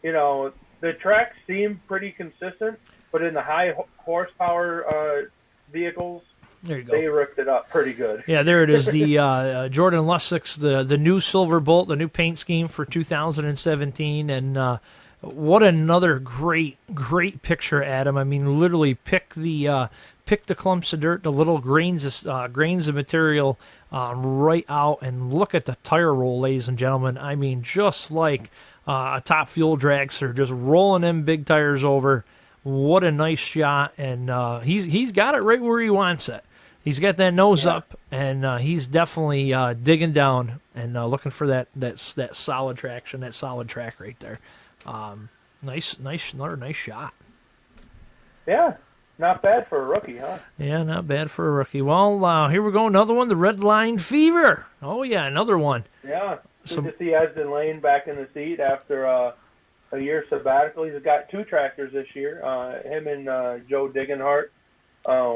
the track seemed pretty consistent, but in the high horsepower vehicles, there you go. They ripped it up pretty good. Yeah, there it is. The Jordan Lussick's, the new Silver Bolt, the new paint scheme for 2017, and what another great picture, Adam. I mean, literally pick the clumps of dirt, the little grains of material right out, and look at the tire roll, ladies and gentlemen. I mean, just like a top fuel dragster, just rolling them big tires over. What a nice shot, and he's got it right where he wants it. He's got that nose up, and he's definitely digging down and looking for that solid traction, that solid track right there. Another nice shot. Yeah, not bad for a rookie, huh? Yeah, not bad for a rookie. Well, here we go, another one, the Red Line Fever. Oh, yeah, another one. Yeah. Good to see Esden Lane back in the seat after a year sabbatical. He's got 2 tractors this year. Him and Joe Diggenhart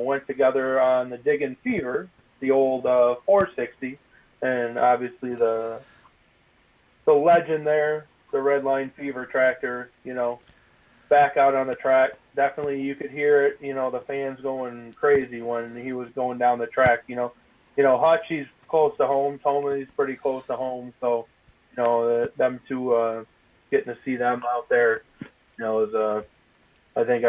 went together on the Diggin' Fever, the old 460, and obviously the legend there, the Red Line Fever tractor, back out on the track. Definitely you could hear it, the fans going crazy when he was going down the track. Hutch, he's close to home. Tomah, he's pretty close to home. So, them two, getting to see them out there, is, I think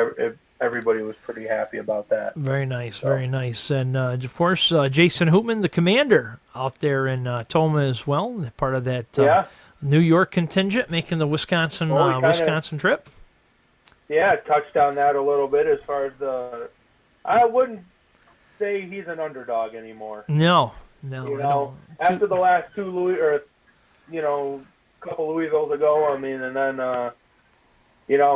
everybody was pretty happy about that. Very nice, very nice. And, of course, Jason Hoopman, the commander, out there in Tomah as well, part of that New York contingent, making the Wisconsin trip. Yeah, touched on that a little bit as far as I wouldn't say he's an underdog anymore. No. After the last 2 couple Louisvilles ago, and then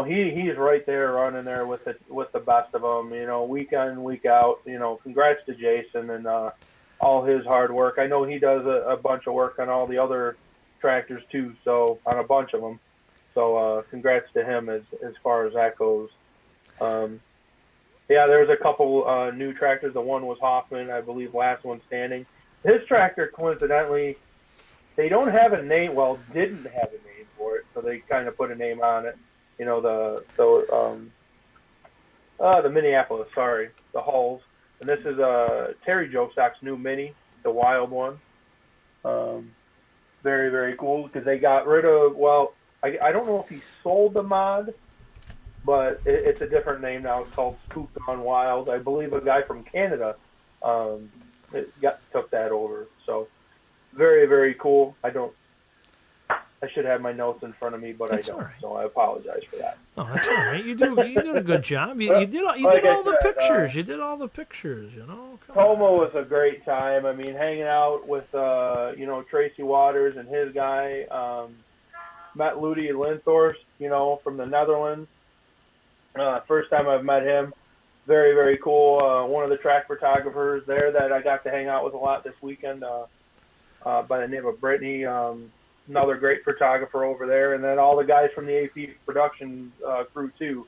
he's right there running there with the best of them. Week in, week out. Congrats to Jason and all his hard work. I know he does a bunch of work on all the other tractors too, so on a bunch of them. So congrats to him as far as that goes. There's a couple new tractors. The one was Hoffman, I believe, last one standing. His tractor, coincidentally, they don't have a name. Well, didn't have a name for it, so they kind of put a name on it. The Minneapolis, the Hulls. And this is Terry Jostock's new Mini, the Wild one. Very, very cool because they got rid of, I don't know if he sold the mod, but it's a different name now. It's called Scoop Gone Wild. I believe a guy from Canada took that over. So very, very cool. I should have my notes in front of me, but that's I don't. Right. So I apologize for that. Oh, that's all right. You did a good job. You did all the pictures. You did all the pictures. Tomah was a great time. I mean, hanging out with Tracy Waters and his guy, Matt Ludi Linthorst, from the Netherlands. First time I've met him. Very, very cool. One of the track photographers there that I got to hang out with a lot this weekend, by the name of Brittany. Another great photographer over there, and then all the guys from the AP production crew too,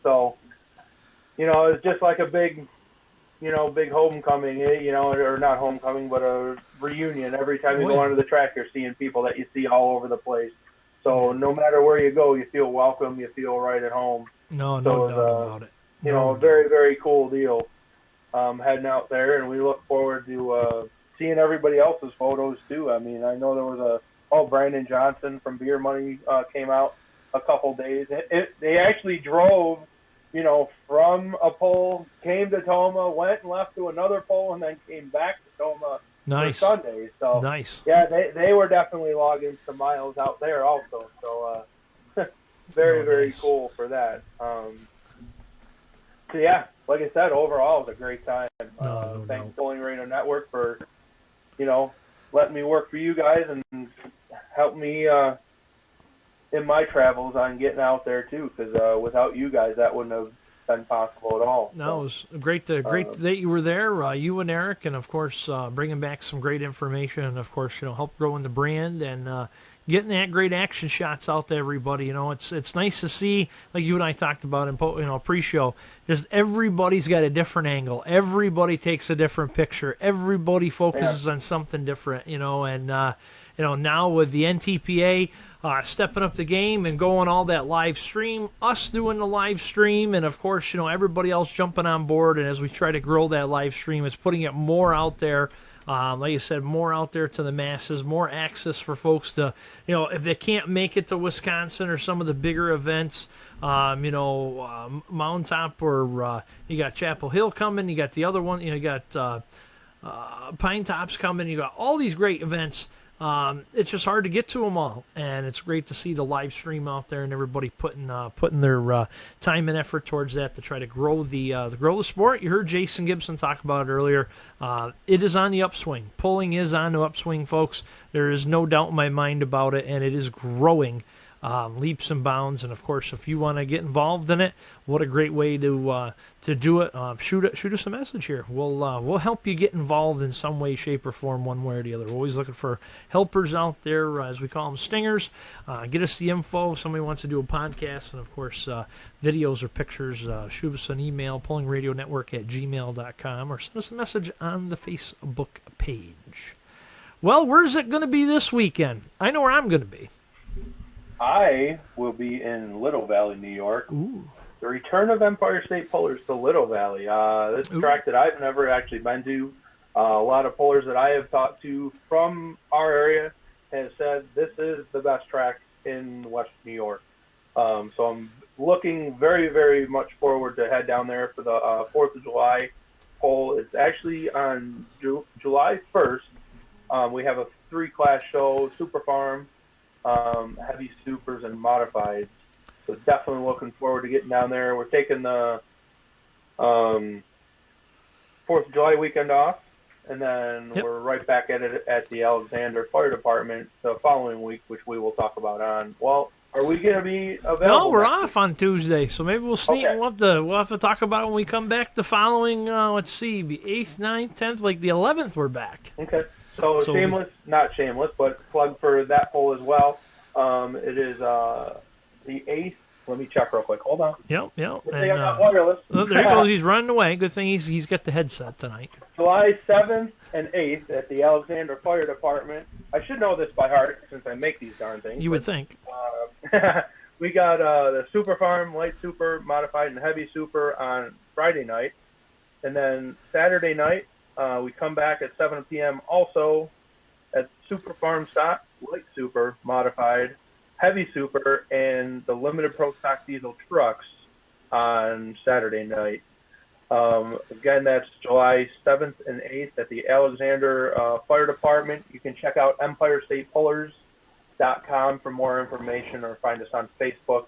So, it's just like a big homecoming, or not homecoming, but a reunion. Every time you go onto the track, you're seeing people that you see all over the place. So no matter where you go, you feel welcome, you feel right at home. No doubt about it. A very, very cool deal heading out there, and we look forward to seeing everybody else's photos too. I mean, I know there was Brandon Johnson from Beer Money came out a couple days. They actually drove, from a pole, came to Tomah, went and left to another pole, and then came back to Tomah for Sunday. So nice. Yeah, they were definitely logging some miles out there also. So very, very cool for that. So yeah, like I said, overall it was a great time. Thanks Bowling Radio Network for letting me work for you guys and help me in my travels on getting out there too. Because without you guys, that wouldn't have been possible at all. No, it was great that you were there. You and Eric, and of course bringing back some great information, and of course help growing the brand and getting that great action shots out to everybody. It's nice to see, like you and I talked about in pre-show, just everybody's got a different angle. Everybody takes a different picture. Everybody focuses on something different, and now with the NTPA stepping up the game and going all that live stream, us doing the live stream, and of course, everybody else jumping on board, and as we try to grow that live stream, it's putting it more out there. Like you said, more out there to the masses, more access for folks to, if they can't make it to Wisconsin or some of the bigger events, Mountaintop, or you got Chapel Hill coming, you got the other one, you got Pine Tops coming, you got all these great events. It's just hard to get to them all, and it's great to see the live stream out there and everybody putting their time and effort towards that to try to grow the sport. You heard Jason Gibson talk about it earlier. It is on the upswing. Pulling is on the upswing, folks. There is no doubt in my mind about it, and it is growing leaps and bounds. And of course, if you want to get involved in it, what a great way to do it. Shoot us a message here. We'll help you get involved in some way, shape, or form, one way or the other. We're always looking for helpers out there, as we call them, stingers. Get us the info if somebody wants to do a podcast, and of course, videos or pictures. Shoot us an email, pullingradionetwork@gmail.com, or send us a message on the Facebook page. Well, where's it going to be this weekend? I know where I'm going to be. I will be in Little Valley, New York. Ooh. The return of Empire State Pullers to Little Valley. This track that I've never actually been to. A lot of pullers that I have talked to from our area have said this is the best track in West New York. So I'm looking very, very much forward to head down there for the 4th of July pull. It's actually on July 1st. We have a 3-class show, Super Farm, Heavy Supers, and Modifieds. So definitely looking forward to getting down there. We're taking the 4th of July weekend off, and then we're right back at it at the Alexander Fire Department the following week, which we will talk about on. Well, are we going to be available? No, we're off on Tuesday, so maybe we'll sneak. Okay. We'll have to talk about it when we come back the following. Let's see, the 8th, 9th, 10th, like the 11th. We're back. Okay. So not shameless, but plug for that poll as well. It is the 8th. Let me check real quick. Hold on. Yep. And, wireless. There he goes. He's running away. Good thing he's got the headset tonight. July 7th and 8th at the Alexander Fire Department. I should know this by heart since I make these darn things. You would think. We got the Super Farm, Light Super, Modified, and Heavy Super on Friday night. And then Saturday night, we come back at 7 p.m. also at Super Farm Stock, Light Super, Modified, Heavy Super, and the Limited Pro Stock Diesel trucks on Saturday night. Again, that's July 7th and 8th at the Alexander Fire Department. You can check out EmpireStatePullers.com for more information, or find us on Facebook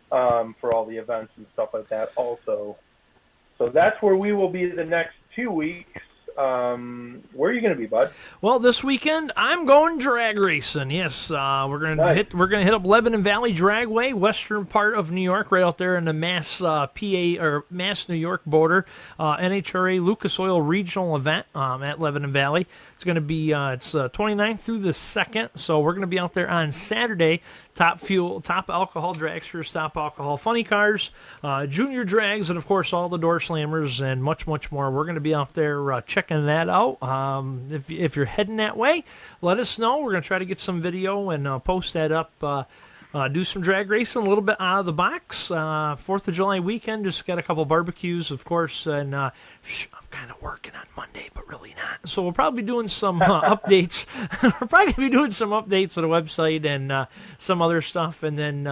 for all the events and stuff like that also. So that's where we will be the next 2 weeks. Where are you going to be, bud? Well, this weekend I'm going drag racing. Yes, we're going to hit up Lebanon Valley Dragway, western part of New York, right out there in the Mass PA or Mass New York border. NHRA Lucas Oil Regional event at Lebanon Valley. It's going to be it's 29th through the 2nd, so we're going to be out there on Saturday. Top fuel, top alcohol dragsters, top alcohol funny cars, junior drags, and of course all the door slammers and much, much more. We're going to be out there checking that out. If you're heading that way, let us know. We're going to try to get some video and post that up. Do some drag racing, a little bit out of the box. 4th of July weekend, just got a couple barbecues, of course, and I'm kind of working on Monday, but really not. So we'll probably be doing some updates. We're probably going to be doing some updates on the website and some other stuff. And then,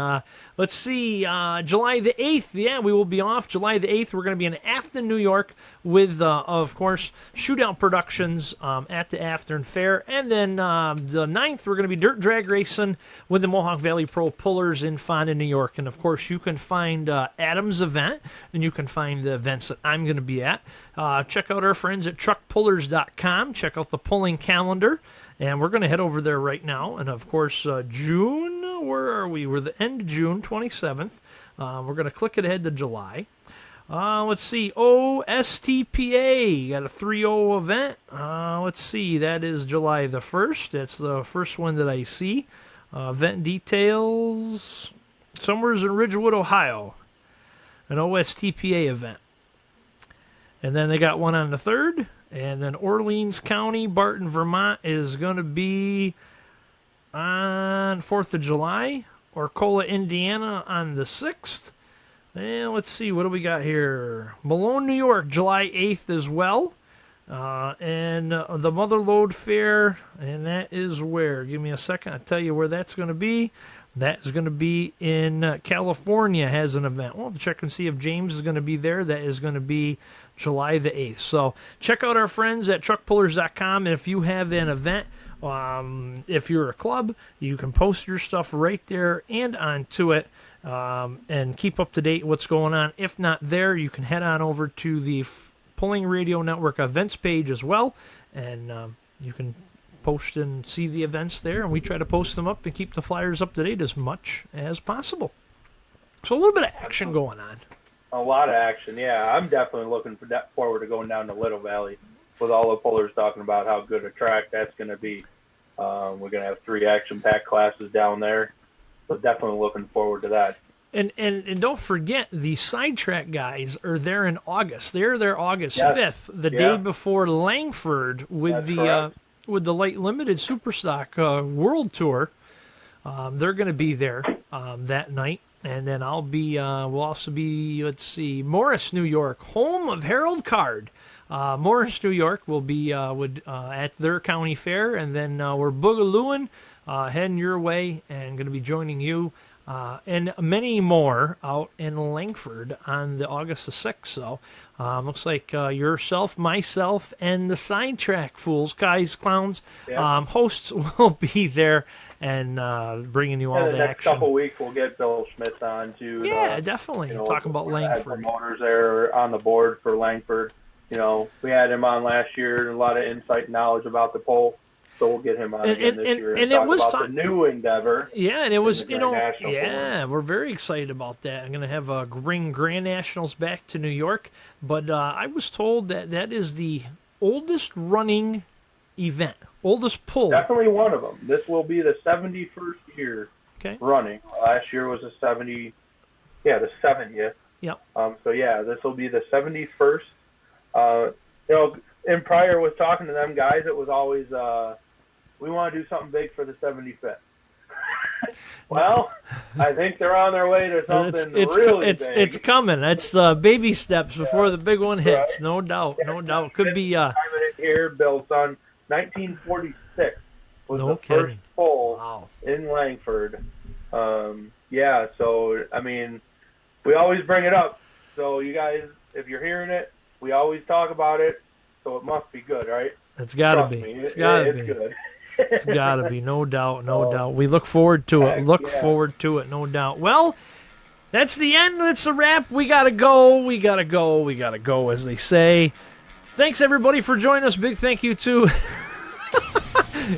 let's see, July the 8th, yeah, we will be off. July the 8th, we're going to be in Afton, New York with, of course, Shootout Productions at the Afton Fair. And then the 9th, we're going to be dirt drag racing with the Mohawk Valley Pro Pullers in Fonda, New York. And, of course, you can find Adam's event, and you can find the events that I'm going to be at. Check out our friends at truckpullers.com. Check out the pulling calendar. And we're going to head over there right now. And, of course, June, where are we? We're the end of June, 27th. We're going to click it ahead to July. Let's see, OSTPA, got a 3-0 event. Let's see, that is July the 1st. That's the first one that I see. Event details, somewhere's in Ridgewood, Ohio, an OSTPA event. And then they got one on the 3rd. And then Orleans County, Barton, Vermont is going to be on 4th of July. Orcola, Indiana on the 6th. And let's see, what do we got here? Malone, New York, July 8th as well. And the Motherlode Fair, and that is where? Give me a second, I'll tell you where that's going to be. That is going to be in California, has an event. We'll have to check and see if James is going to be there. That is going to be July the 8th. So check out our friends at truckpullers.com, and if you have an event, if you're a club, you can post your stuff right there and onto it. And keep up to date what's going on. If not there, you can head on over to the Pulling Radio Network events page as well, and you can post and see the events there, and we try to post them up and keep the flyers up to date as much as possible. So a little bit of action going on. A lot of action, yeah. I'm definitely looking forward to going down to Little Valley with all the pullers talking about how good a track that's going to be. We're going to have 3 action-packed classes down there, so definitely looking forward to that. And don't forget, the sidetrack guys are there in August. They're there August 5th, the day before Langford with the Light Limited Superstock World Tour. They're going to be there that night. And then I'll be, we'll also be, Morris, New York, home of Harold Card. Morris, New York will be at their county fair. And then we're boogalooing, heading your way, and going to be joining you and many more out in Langford on the August the 6th. So looks like yourself, myself, and the Sidetrack Fools, guys, clowns, hosts will be there. And bringing you all the next action. Couple weeks, we'll get Bill Schmitz on too. Yeah, definitely. Talking about Langford. Promoters there on the board for Langford. We had him on last year, a lot of insight and knowledge about the pole. So we'll get him on again this year and talk about the new endeavor. Yeah, and it was, we're very excited about that. I'm going to have bring Grand Nationals back to New York. But I was told that is the oldest running event. Oldest pull. Definitely one of them. This will be the 71st year running. Last year was the 70th. Yep. So this will be the 71st. And prior with talking to them guys, it was always we want to do something big for the 75th. Well, I think they're on their way to something really big. It's coming. It's baby steps before the big one hits. Right. No doubt. Could be. Here, Bill's son. 1946 was the first pull in Langford. So, I mean, we always bring it up. So, you guys, if you're hearing it, we always talk about it. So, it must be good, right? It's got to be. It's got to be. Good. It's got to be. No doubt. We look forward to it. Forward to it, no doubt. Well, that's the end. That's the wrap. We got to go, as they say. Thanks, everybody, for joining us. Big thank you to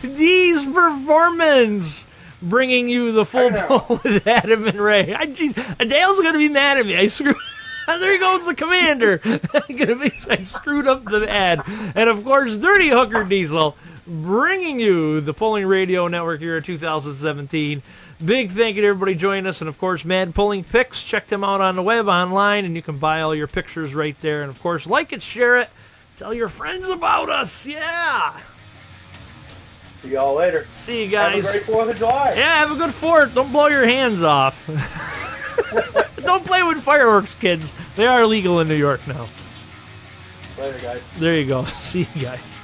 Deez Performance, bringing you the full pull with Adam and Ray. Dale's going to be mad at me. There goes the commander. I screwed up the ad. And, of course, Dirty Hooker Diesel, bringing you the Pulling Radio Network here in 2017. Big thank you to everybody joining us. And, of course, Mad Pulling Pics. Check them out on the web, online, and you can buy all your pictures right there. And, of course, like it, share it. Tell your friends about us. Yeah. See y'all later. See you guys. Have a great 4th of July. Yeah, have a good 4th. Don't blow your hands off. Don't play with fireworks, kids. They are legal in New York now. Later, guys. There you go. See you guys.